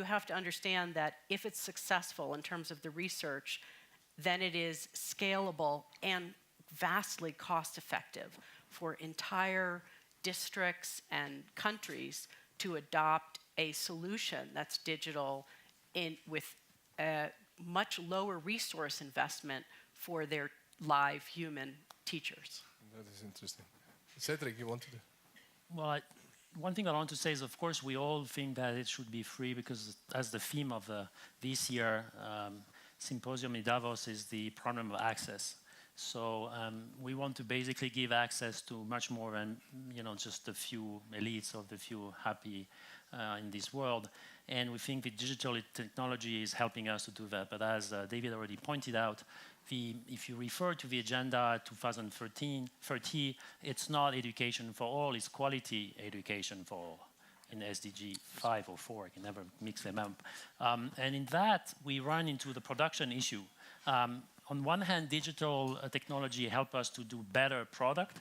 have to understand that if it's successful in terms of the research, then it is scalable and vastly cost-effective for entire districts and countries to adopt a solution that's digital with a much lower resource investment for their live human teachers. That is interesting. Cedric, you wanted to? Well, one thing I want to say is, of course, we all think that it should be free because, as the theme of this year symposium in Davos is the problem of access. So we want to basically give access to much more than, you know, just a few elites or the few happy in this world. And we think that digital technology is helping us to do that. But as David already pointed out, if you refer to the agenda 2030, it's not education for all, it's quality education for all. In SDG 5 or 4, I can never mix them up. And in that, we run into the production issue. On one hand, digital technology helps us to do better product,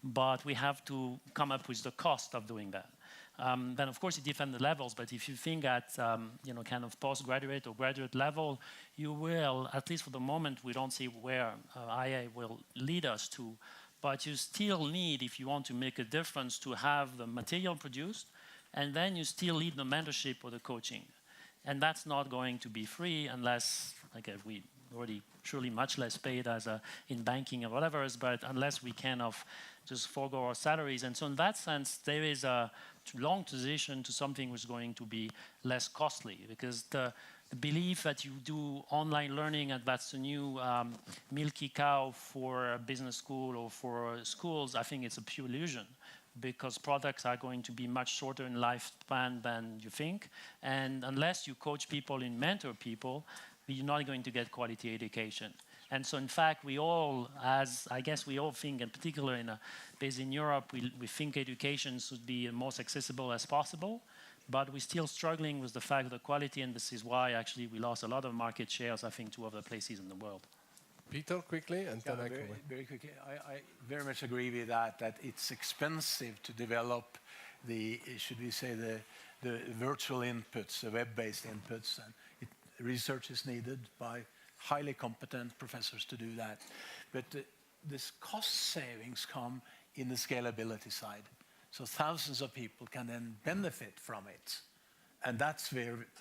but we have to come up with the cost of doing that. Then, of course, it depends on the levels, but if you think at you know, kind of postgraduate or graduate level, you will, at least for the moment, we don't see where IA will lead us to, but you still need, if you want to make a difference, to have the material produced, and then you still need the mentorship or the coaching. And that's not going to be free unless, like we already surely much less paid as in banking or whatever, but unless we kind of just forego our salaries. And so in that sense, there is a long transition to something which is going to be less costly, because the belief that you do online learning and that's the new milky cow for a business school or for schools, I think it's a pure illusion, because products are going to be much shorter in lifespan than you think. And unless you coach people and mentor people, you're not going to get quality education. And so in fact, we all, as I guess we all think, in particular based in Europe, we think education should be the most accessible as possible. But we're still struggling with the fact of the quality, and this is why actually we lost a lot of market shares, I think, to other places in the world. Peter, quickly, and then I very, go. very quickly. I very much agree with that it's expensive to develop should we say, the virtual inputs, the web-based inputs, and research is needed by highly competent professors to do that. But this cost savings come in the scalability side. So thousands of people can then benefit from it. And that's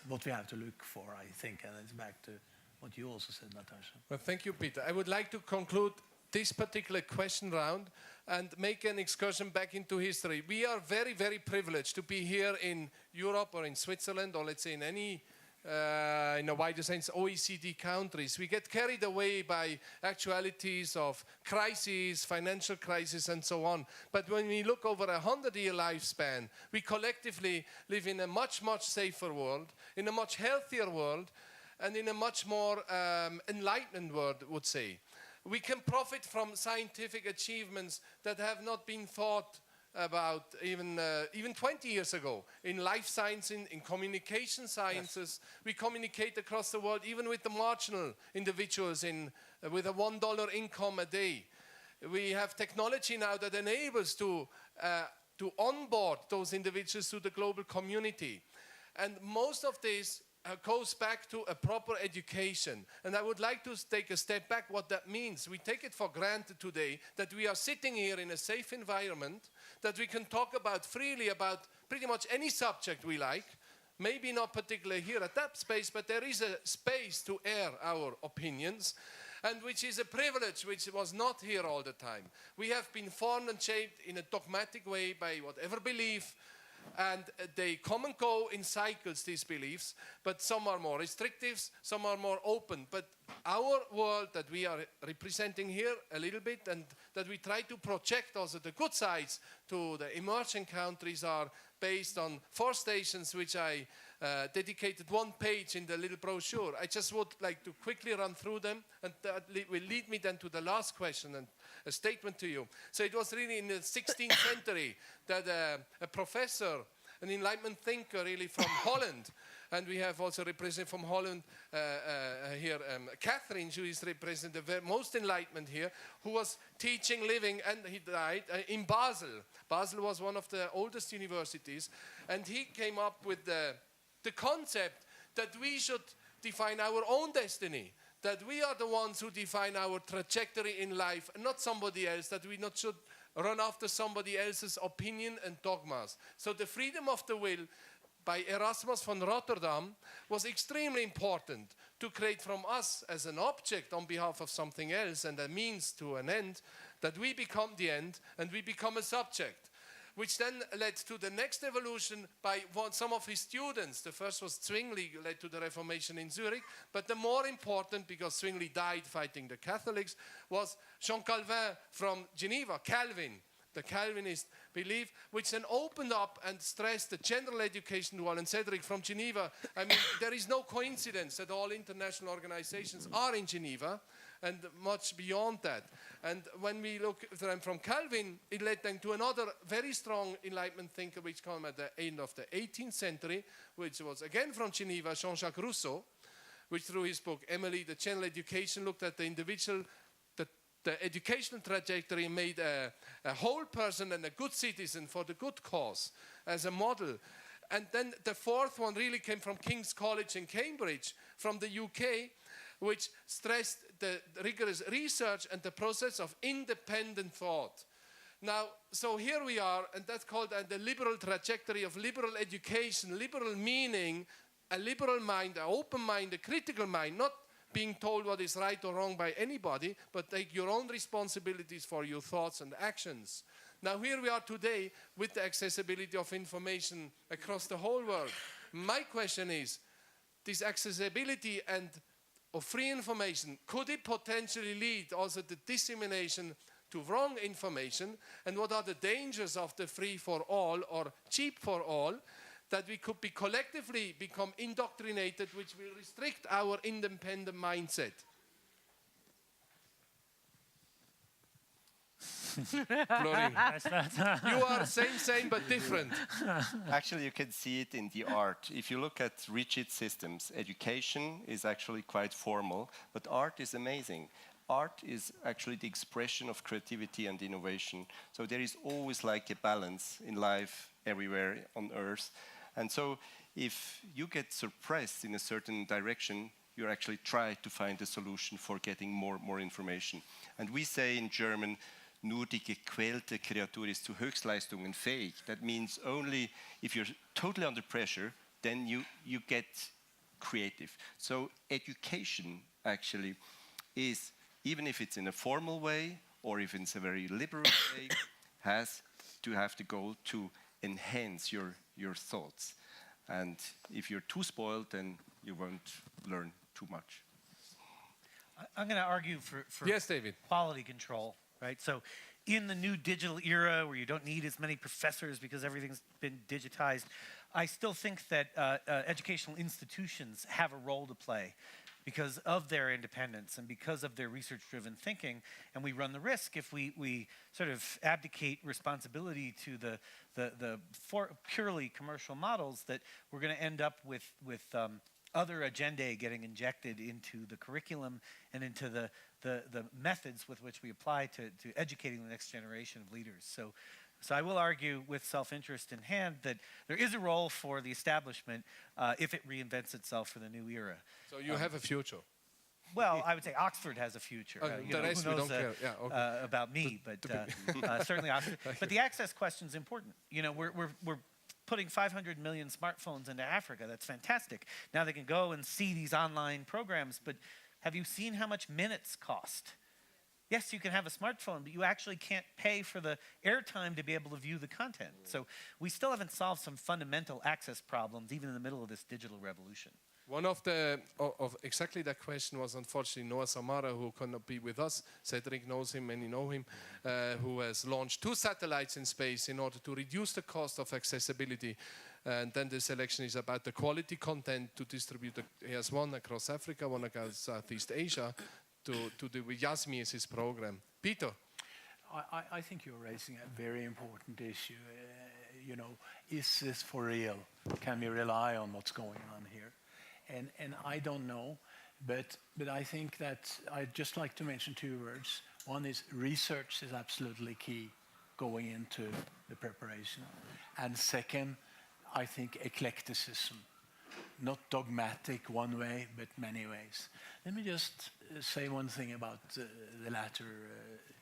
what we have to look for, I think. And it's back to what you also said, Natasha. Well, thank you, Peter. I would like to conclude this particular question round and make an excursion back into history. We are very, very privileged to be here in Europe or in Switzerland, or let's say in any, in a wider sense, OECD countries. We get carried away by actualities of crises, financial crisis, and so on. But when we look over a 100-year lifespan, we collectively live in a much, much safer world, in a much healthier world, and in a much more enlightened world, I would say. We can profit from scientific achievements that have not been thought about even 20 years ago. In life science, in communication sciences, yes. We communicate across the world, even with the marginal individuals with a $1 income a day. We have technology now that enables to onboard those individuals to the global community. And most of this goes back to a proper education. And I would like to take a step back what that means. We take it for granted today that we are sitting here in a safe environment, that we can talk freely about pretty much any subject we like. Maybe not particularly here at that space, but there is a space to air our opinions, and which is a privilege which was not here all the time. We have been formed and shaped in a dogmatic way by whatever belief, and they come and go in cycles, these beliefs, but some are more restrictive, some are more open. But our world that we are representing here a little bit, and that we try to project also the good sides to the emerging countries, are based on 4 stations, which I dedicated 1 page in the little brochure. I just would like to quickly run through them, and that will lead me then to the last question and a statement to you. So it was really in the 16th century that a professor, an Enlightenment thinker really from Holland, and we have also represented from Holland here, Catherine, who is representing the most enlightenment here, who was teaching living, and he died in Basel. Basel was one of the oldest universities, and he came up with the concept that we should define our own destiny, that we are the ones who define our trajectory in life, and not somebody else, that we not should run after somebody else's opinion and dogmas. So the freedom of the will by Erasmus von Rotterdam was extremely important to create from us as an object on behalf of something else and a means to an end, that we become the end and we become a subject, which then led to the next evolution by some of his students. The first was Zwingli, led to the Reformation in Zurich, but the more important, because Zwingli died fighting the Catholics, was Jean Calvin from Geneva, Calvin, the Calvinist belief, which then opened up and stressed the general education to all. And Cedric from Geneva, I mean, there is no coincidence that all international organizations are in Geneva, and much beyond that. And when we look from Calvin, it led then to another very strong Enlightenment thinker, which came at the end of the 18th century, which was again from Geneva, Jean-Jacques Rousseau, which through his book, Emily, the General Education, looked at the individual, the educational trajectory, made a whole person and a good citizen for the good cause as a model. And then the fourth one really came from King's College in Cambridge, from the UK, which stressed the rigorous research and the process of independent thought. Now, so here we are, and that's called the liberal trajectory of liberal education, liberal meaning a liberal mind, an open mind, a critical mind, not being told what is right or wrong by anybody, but take your own responsibilities for your thoughts and actions. Now here we are today with the accessibility of information across the whole world. My question is, this accessibility and of free information, could it potentially lead also to dissemination to wrong information? And what are the dangers of the free for all or cheap for all, that we could be collectively become indoctrinated, which will restrict our independent mindset? Florin. You are same, but different. Actually, you can see it in the art. If you look at rigid systems, education is actually quite formal, but art is amazing. Art is actually the expression of creativity and innovation. So there is always like a balance in life everywhere on earth. And so if you get suppressed in a certain direction, you actually try to find a solution for getting more information. And we say in German, nur die gequälte Kreatur ist zu Höchstleistungen fähig. That means only if you're totally under pressure, then you get creative. So education actually is, even if it's in a formal way or if it's a very liberal way, has to have the goal to enhance your thoughts. And if you're too spoiled, then you won't learn too much. I'm going to argue for Yes, David. quality control, right? So in the new digital era where you don't need as many professors because everything's been digitized, I still think that educational institutions have a role to play because of their independence and because of their research-driven thinking. And we run the risk if we sort of abdicate responsibility to the purely commercial models that we're going to end up with other agendae getting injected into the curriculum and into the methods with which we apply to educating the next generation of leaders. So I will argue with self-interest in hand that there is a role for the establishment if it reinvents itself for the new era. So you have a future. Well, I would say Oxford has a future. The rest we don't care. Yeah, okay. About me, but certainly Oxford. But the access question is important. You know, we're putting 500 million smartphones into Africa. That's fantastic. Now they can go and see these online programs, but have you seen how much minutes cost? Yes, you can have a smartphone, but you actually can't pay for the airtime to be able to view the content. So we still haven't solved some fundamental access problems, even in the middle of this digital revolution. One of exactly that question was unfortunately Noah Samara, who could not be with us. Cedric knows him, many know him, who has launched 2 satellites in space in order to reduce the cost of accessibility. And then the selection is about the quality content to distribute. He has one across Africa, one across Southeast Asia, to do with Yasmi as his program. Peter? I think you're raising a very important issue. You know, is this for real? Can we rely on what's going on here? And I don't know, but I think that I'd just like to mention 2 words. One is research is absolutely key going into the preparation. And second, I think eclecticism, not dogmatic one way, but many ways. Let me just say one thing about the latter.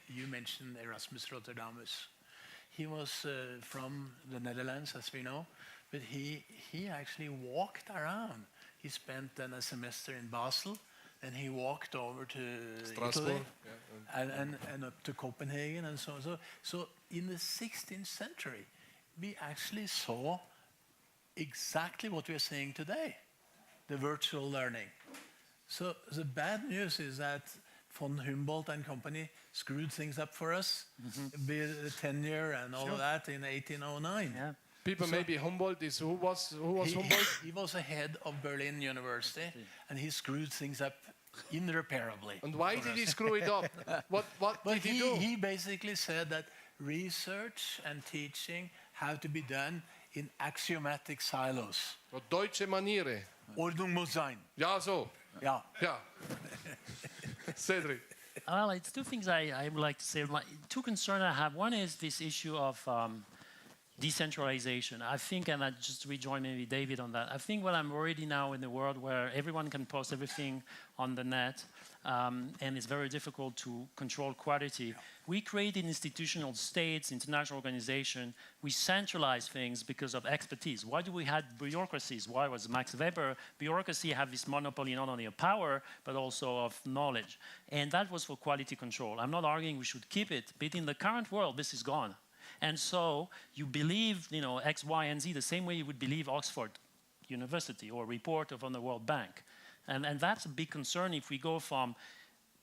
You mentioned Erasmus Rotterdamus. He was from the Netherlands, as we know, but he actually walked around. He spent then a semester in Basel, and he walked over to Italy, and up to Copenhagen and so on. So in the 16th century, we actually saw exactly what we are saying today, the virtual learning. So the bad news is that von Humboldt and company screwed things up for us, with the tenure and all of that in 1809. Yeah. People maybe Humboldt is, who was Humboldt? He was the head of Berlin University, and he screwed things up irreparably. And why did he screw it up? What did he do? He basically said that research and teaching have to be done in axiomatic silos. Deutsche Maniere. Ordnung muss sein. Ja, so. Ja. Ja. Cedric. Well, it's 2 things I would like to say. 2 concerns I have. One is this issue of decentralization. I think, and I just rejoin maybe David on that, I think what I'm already now in a world where everyone can post everything on the net, and it's very difficult to control quality. We created institutional states, international organizations. We centralize things because of expertise. Why do we have bureaucracies? Why was Max Weber? Bureaucracy have this monopoly not only of power, but also of knowledge. And that was for quality control. I'm not arguing we should keep it, but in the current world, this is gone. And so you believe, you know, X, Y, and Z the same way you would believe Oxford University or a report from the World Bank. And that's a big concern if we go from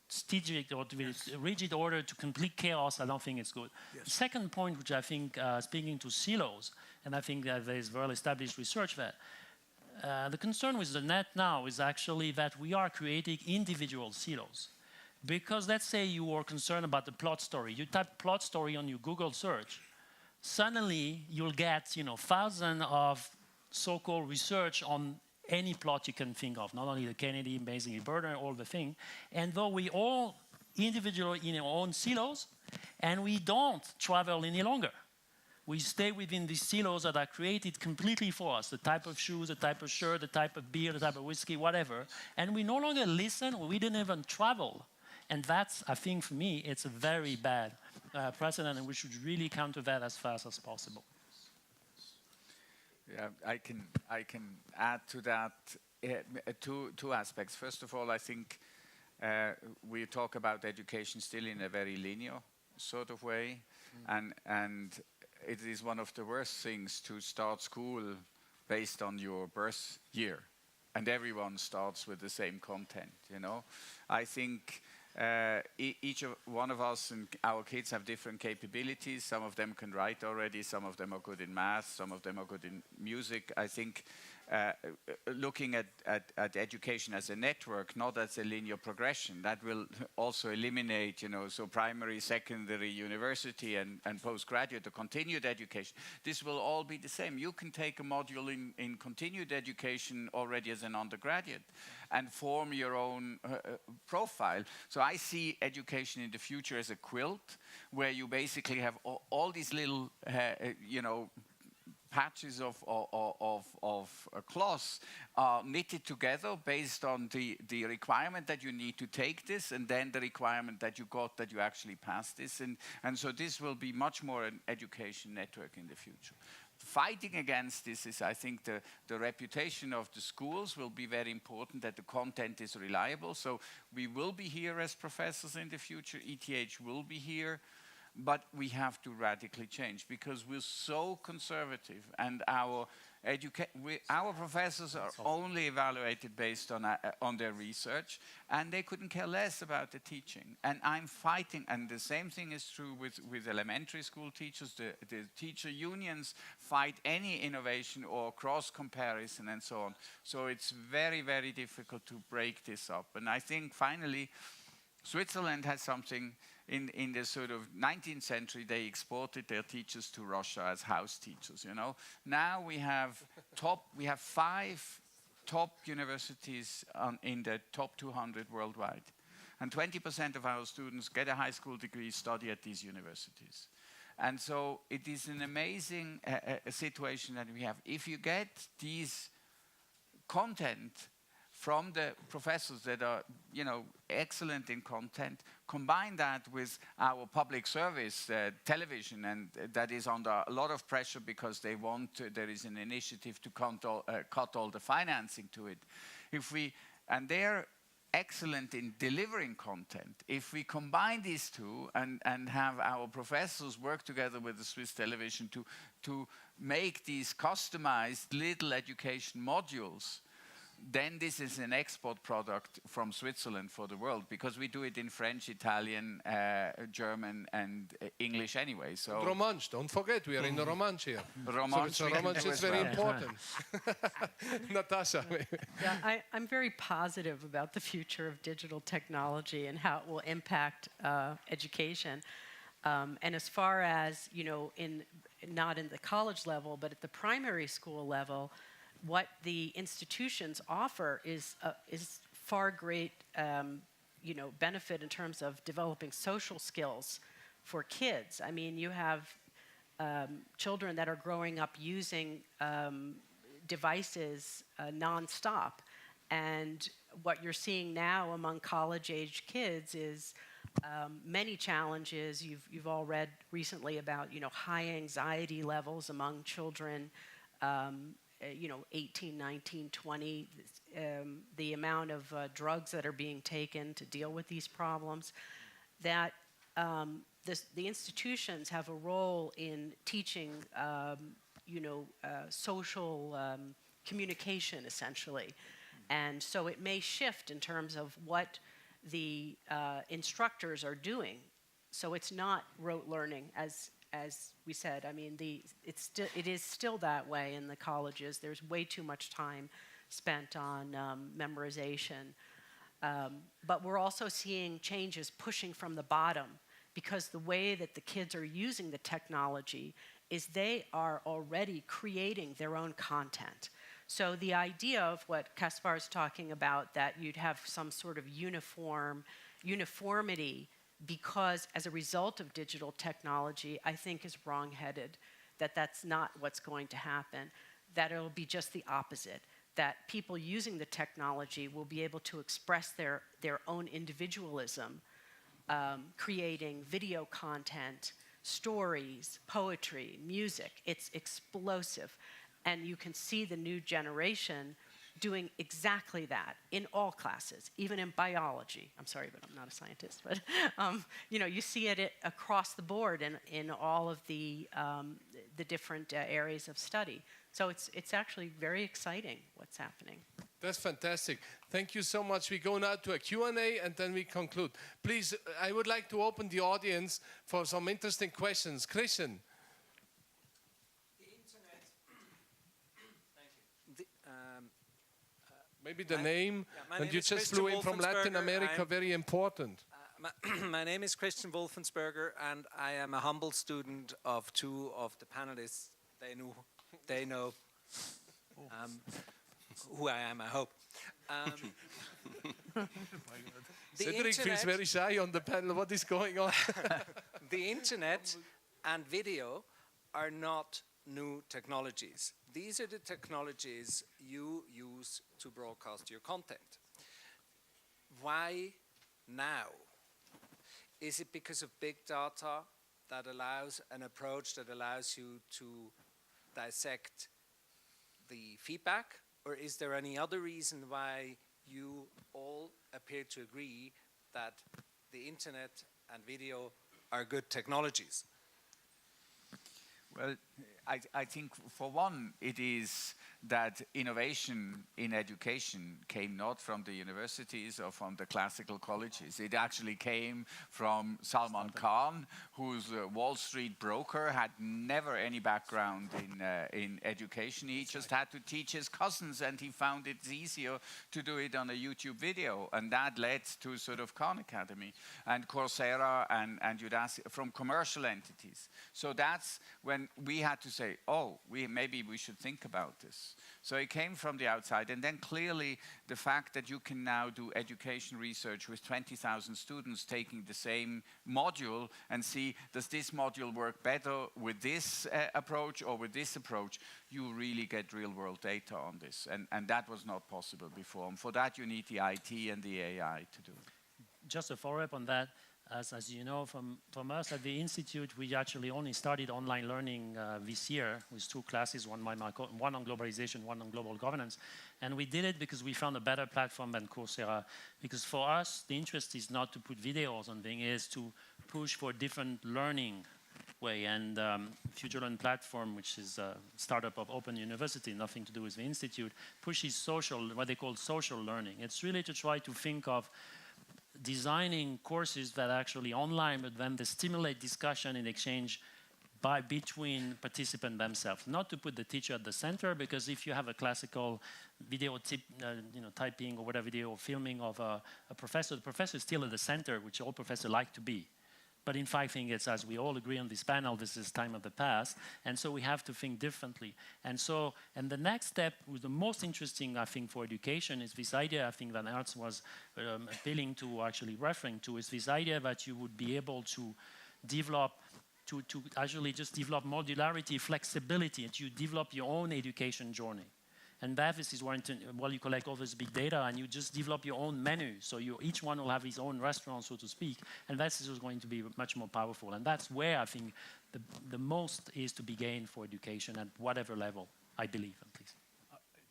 strategic or rigid order to complete chaos. I don't think it's good. Yes. The second point, which I think, speaking to silos, and I think that there's well-established research that the concern with the net now is actually that we are creating individual silos. Because let's say you are concerned about the plot story. You type plot story on your Google search. Suddenly, you'll get thousands of so-called research on any plot you can think of, not only the Kennedy, basically Burner, all the thing. And though we all individually in our own silos, and we don't travel any longer. We stay within these silos that are created completely for us, the type of shoes, the type of shirt, the type of beer, the type of whiskey, whatever. And we no longer listen, we didn't even travel. And that's, I think, for me, it's a very bad precedent, and we should really counter that as fast as possible. Yeah, I can add to that two aspects. First of all, I think we talk about education still in a very linear sort of way, and it is one of the worst things to start school based on your birth year, and everyone starts with the same content. I think each one of us and our kids have different capabilities. Some of them can write already, some of them are good in math, some of them are good in music. I think looking at education as a network, not as a linear progression, that will also eliminate, so primary, secondary, university, and postgraduate or continued education. This will all be the same. You can take a module in continued education already as an undergraduate and form your own profile. So I see education in the future as a quilt, where you basically have all these little, patches of cloth are knitted together based on the requirement that you need to take this, and then the requirement that you got that you actually pass this. And so this will be much more an education network in the future. Fighting against this is, I think, the reputation of the schools will be very important, that the content is reliable. So we will be here as professors in the future, ETH will be here. But we have to radically change because we're so conservative, and our professors are only evaluated based on their research, and they couldn't care less about the teaching. And I'm fighting, and the same thing is true with elementary school teachers. The teacher unions fight any innovation or cross comparison and so on. So it's very, very difficult to break this up. And I think finally, Switzerland has something. In the sort of 19th century, they exported their teachers to Russia as house teachers. Now we have 5 top universities in the top 200 worldwide, and 20% of our students get a high school degree, study at these universities. And so it is an amazing situation that we have. If you get these content from the professors that are, excellent in content, combine that with our public service television, and that is under a lot of pressure because there is an initiative to cut all the financing to it. And they're excellent in delivering content. If we combine these two and have our professors work together with the Swiss television to make these customized little education modules, then this is an export product from Switzerland for the world, because we do it in French, Italian, German, and English anyway. So Romansh, don't forget, we are in the Romansh here. Romansh, so Romansh is very important. Natasha. Yeah, I'm very positive about the future of digital technology and how it will impact education. And as far as, not in the college level, but at the primary school level, what the institutions offer is far great, benefit in terms of developing social skills for kids. I mean, you have children that are growing up using devices nonstop, and what you're seeing now among college-age kids is many challenges. You've all read recently about high anxiety levels among children. 18, 19, 20, the amount of drugs that are being taken to deal with these problems, that the institutions have a role in teaching, social communication, essentially. And so it may shift in terms of what the instructors are doing. So it's not rote learning, as we said. I mean, it is still that way in the colleges. There's way too much time spent on memorization. But we're also seeing changes pushing from the bottom, because the way that the kids are using the technology is they are already creating their own content. So the idea of what Caspar is talking about, that you'd have some sort of uniformity because as a result of digital technology, I think is wrong-headed, that that's not what's going to happen, that it'll be just the opposite, that people using the technology will be able to express their own individualism, creating video content, stories, poetry, music. It's explosive. And you can see the new generation doing exactly that in all classes, even in biology. I'm sorry, but I'm not a scientist. But you see it across the board in all of the different areas of study. So it's actually very exciting what's happening. That's fantastic. Thank you so much. We go now to a Q&A and then we conclude. Please, I would like to open the audience for some interesting questions. Christian. Maybe the name, and you just flew in from Latin America, very important. My name is Christian Wolfensberger, and I am a humble student of two of the panelists. They know who I am, I hope. Cedric feels very shy on the panel. What is going on? The internet and video are not new technologies. These are the technologies you use to broadcast your content. Why now? Is it because of big data that allows an approach that allows you to dissect the feedback? Or is there any other reason why you all appear to agree that the internet and video are good technologies? Well, I think for one, it is that innovation in education came not from the universities or from the classical colleges. It actually came from Salman Khan, who's a Wall Street broker, had never any background in education. He just had to teach his cousins, and he found it easier to do it on a YouTube video. And that led to sort of Khan Academy and Coursera and Udacity from commercial entities. So that's when we had to say, oh, maybe we should think about this. So it came from the outside. And then clearly the fact that you can now do education research with 20,000 students taking the same module and see, does this module work better with this approach or with this approach? You really get real world data on this. And that was not possible before. And for that you need the IT and the AI to do it. Just a follow-up on that. As you know, from us at the Institute, we actually only started online learning this year with 2 classes, one on globalization, one on global governance. And we did it because we found a better platform than Coursera. Because for us, the interest is not to put videos on things, is to push for different learning way. And FutureLearn platform, which is a startup of Open University, nothing to do with the Institute, pushes social, what they call social learning. It's really to try to think of designing courses that are actually online, but then they stimulate discussion and exchange between participants themselves. Not to put the teacher at the center, because if you have a classical video typing or whatever video filming of a professor, the professor is still at the center, which all professors like to be. But in fact, I think it's, as we all agree on this panel, this is time of the past. And so we have to think differently. And the next step, the most interesting, I think, for education is this idea, I think that Ernst was appealing to, actually referring to, is this idea that you would be able to develop, to actually just develop modularity, flexibility, and you develop your own education journey. And that is where you collect all this big data and you just develop your own menu. So each one will have his own restaurant, so to speak. And that is going to be much more powerful. And that's where I think the most is to be gained for education at whatever level, I believe, at least.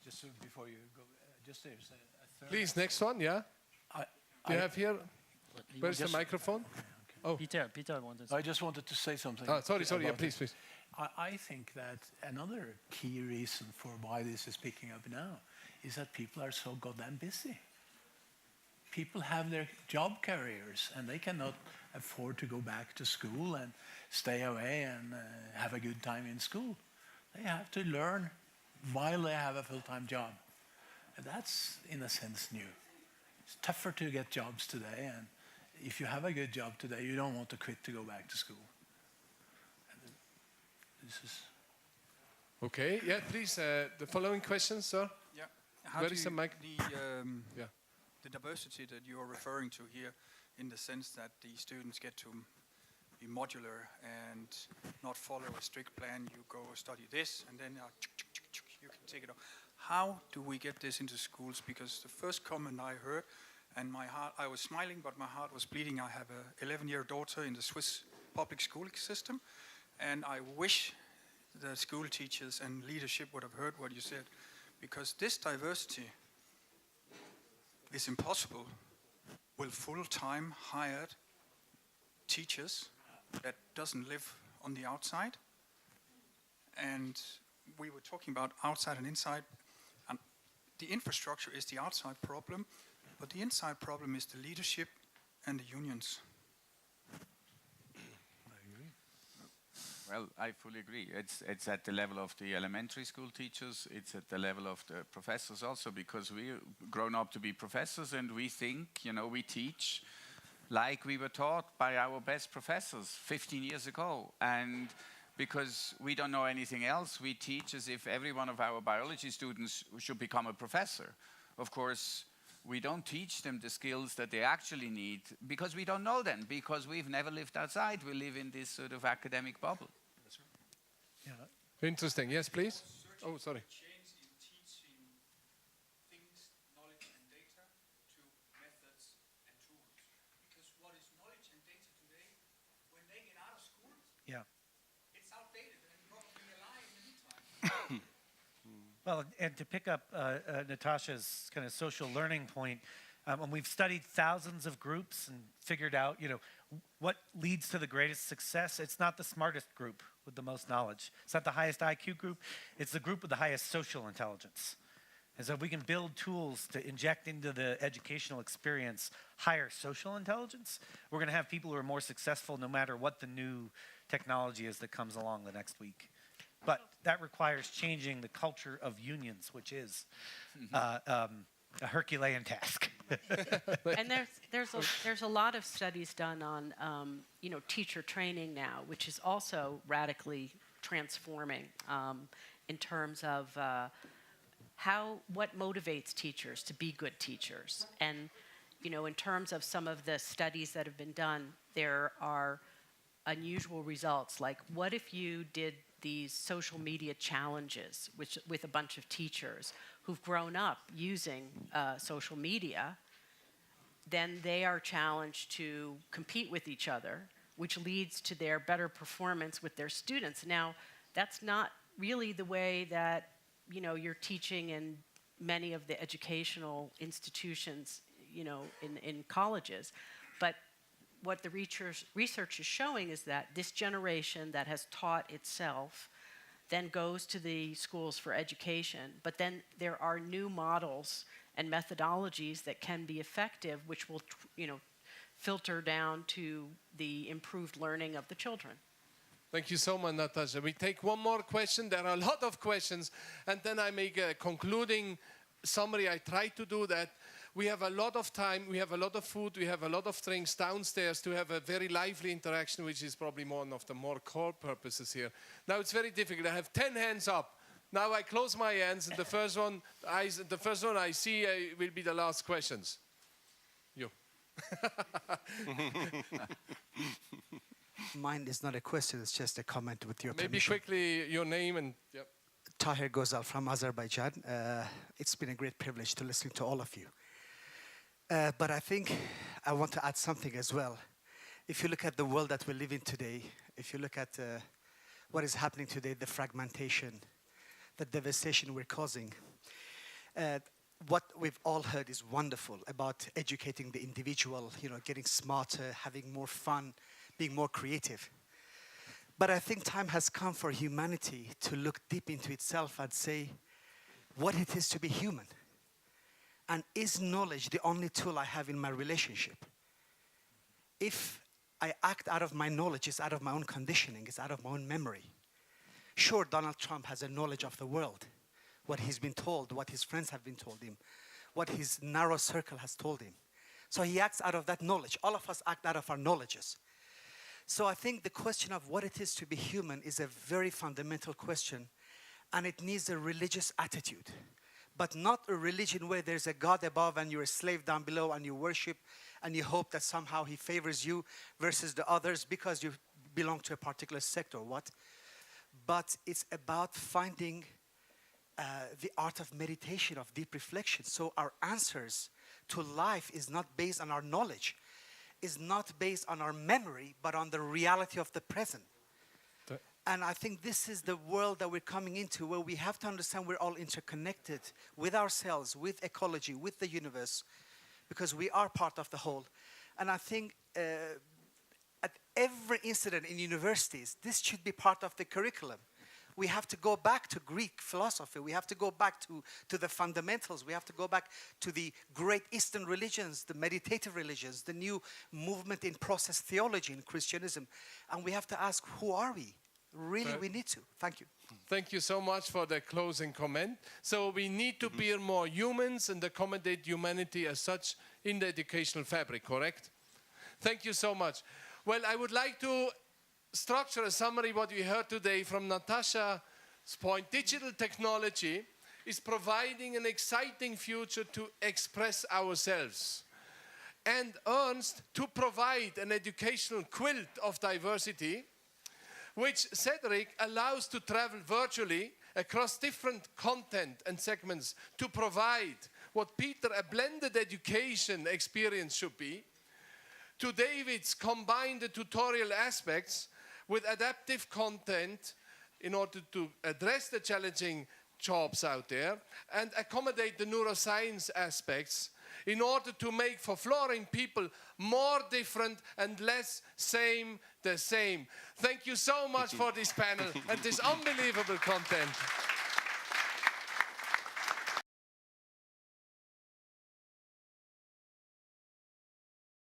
Just before you go, just there's a third. Please, next one, yeah? Do you have here? Where's the microphone? Oh. Peter wanted to I just wanted to say something. Sorry, yeah, please. I think that another key reason for why this is picking up now is that people are so goddamn busy. People have their job careers and they cannot afford to go back to school and stay away and have a good time in school. They have to learn while they have a full-time job. And that's, in a sense, new. It's tougher to get jobs today, and if you have a good job today, you don't want to quit to go back to school. And this is... Okay, yeah, please, the following questions, sir. Yeah. How Where do is you, the mic? yeah. The diversity that you're referring to here, in the sense that the students get to be modular and not follow a strict plan. You go study this, and then you can take it off. How do we get this into schools? Because the first comment I heard, and my heart, I was smiling, but my heart was bleeding. I have a 11-year daughter in the Swiss public school system, and I wish the school teachers and leadership would have heard what you said, because this diversity is impossible with full-time hired teachers that doesn't live on the outside. And we were talking about outside and inside, and the infrastructure is the outside problem, but the inside problem is the leadership and the unions. Well, I fully agree. It's at the level of the elementary school teachers. It's at the level of the professors also, because we've grown up to be professors, and we think, we teach like we were taught by our best professors 15 years ago. And because we don't know anything else, we teach as if every one of our biology students should become a professor. Of course, we don't teach them the skills that they actually need because we don't know them, because we've never lived outside. We live in this sort of academic bubble. That's right. Yeah. Interesting. Yes, please. Oh, sorry. Change in teaching things, knowledge and data, to methods and tools. Because what is knowledge and data today, when they get out of school, it's outdated and probably a lie in the meantime. Well, and to pick up Natasha's kind of social learning point, when we've studied thousands of groups and figured out, what leads to the greatest success, it's not the smartest group with the most knowledge. It's not the highest IQ group. It's the group with the highest social intelligence. And so if we can build tools to inject into the educational experience higher social intelligence, we're going to have people who are more successful no matter what the new technology is that comes along the next week. But that requires changing the culture of unions, which is a Herculean task. And there's a lot of studies done on teacher training now, which is also radically transforming in terms of what motivates teachers to be good teachers. And in terms of some of the studies that have been done, there are unusual results. Like, what if you did these social media challenges with a bunch of teachers who've grown up using social media? Then they are challenged to compete with each other, which leads to their better performance with their students. Now, that's not really the way that you're teaching in many of the educational institutions, in colleges. But what the research is showing is that this generation that has taught itself then goes to the schools for education. But then there are new models and methodologies that can be effective, which will, filter down to the improved learning of the children. Thank you so much, Natasha. We take one more question. There are a lot of questions, and then I make a concluding summary. I try to do that. We have a lot of time, we have a lot of food, we have a lot of drinks downstairs to have a very lively interaction, which is probably one of the more core purposes here. Now it's very difficult. I have 10 hands up. Now I close my hands, and the first one I see will be the last questions. You. Mine is not a question, it's just a comment with your permission. Maybe quickly your name and... Yep. Tahir Gozal from Azerbaijan. It's been a great privilege to listen to all of you. But I think I want to add something as well. If you look at the world that we live in today, if you look at what is happening today, the fragmentation, the devastation we're causing, what we've all heard is wonderful about educating the individual, getting smarter, having more fun, being more creative. But I think time has come for humanity to look deep into itself and say what it is to be human. And is knowledge the only tool I have in my relationship? If I act out of my knowledge, it's out of my own conditioning, it's out of my own memory. Sure, Donald Trump has a knowledge of the world, what he's been told, what his friends have been told him, what his narrow circle has told him. So he acts out of that knowledge. All of us act out of our knowledges. So I think the question of what it is to be human is a very fundamental question, and it needs a religious attitude. But not a religion where there's a God above and you're a slave down below and you worship and you hope that somehow he favors you versus the others because you belong to a particular sect or what. But it's about finding the art of meditation, of deep reflection. So our answers to life is not based on our knowledge, is not based on our memory, but on the reality of the present. And I think this is the world that we're coming into, where we have to understand we're all interconnected with ourselves, with ecology, with the universe, because we are part of the whole. And I think at every incident in universities, this should be part of the curriculum. We have to go back to Greek philosophy. We have to go back to the fundamentals. We have to go back to the great Eastern religions, the meditative religions, the new movement in process theology in Christianism. And we have to ask, who are we? Really, we need to. Thank you. Thank you so much for the closing comment. So we need to be more humans and accommodate humanity as such in the educational fabric, correct? Thank you so much. Well, I would like to structure a summary what we heard today from Natasha's point. Digital technology is providing an exciting future to express ourselves, and Ernst to provide an educational quilt of diversity, which Cedric allows to travel virtually across different content and segments to provide what Peter, a blended education experience should be. To David's combine the tutorial aspects with adaptive content in order to address the challenging jobs out there and accommodate the neuroscience aspects in order to make for flooring people more different and less same the same. Thank you so much for this panel and this unbelievable content.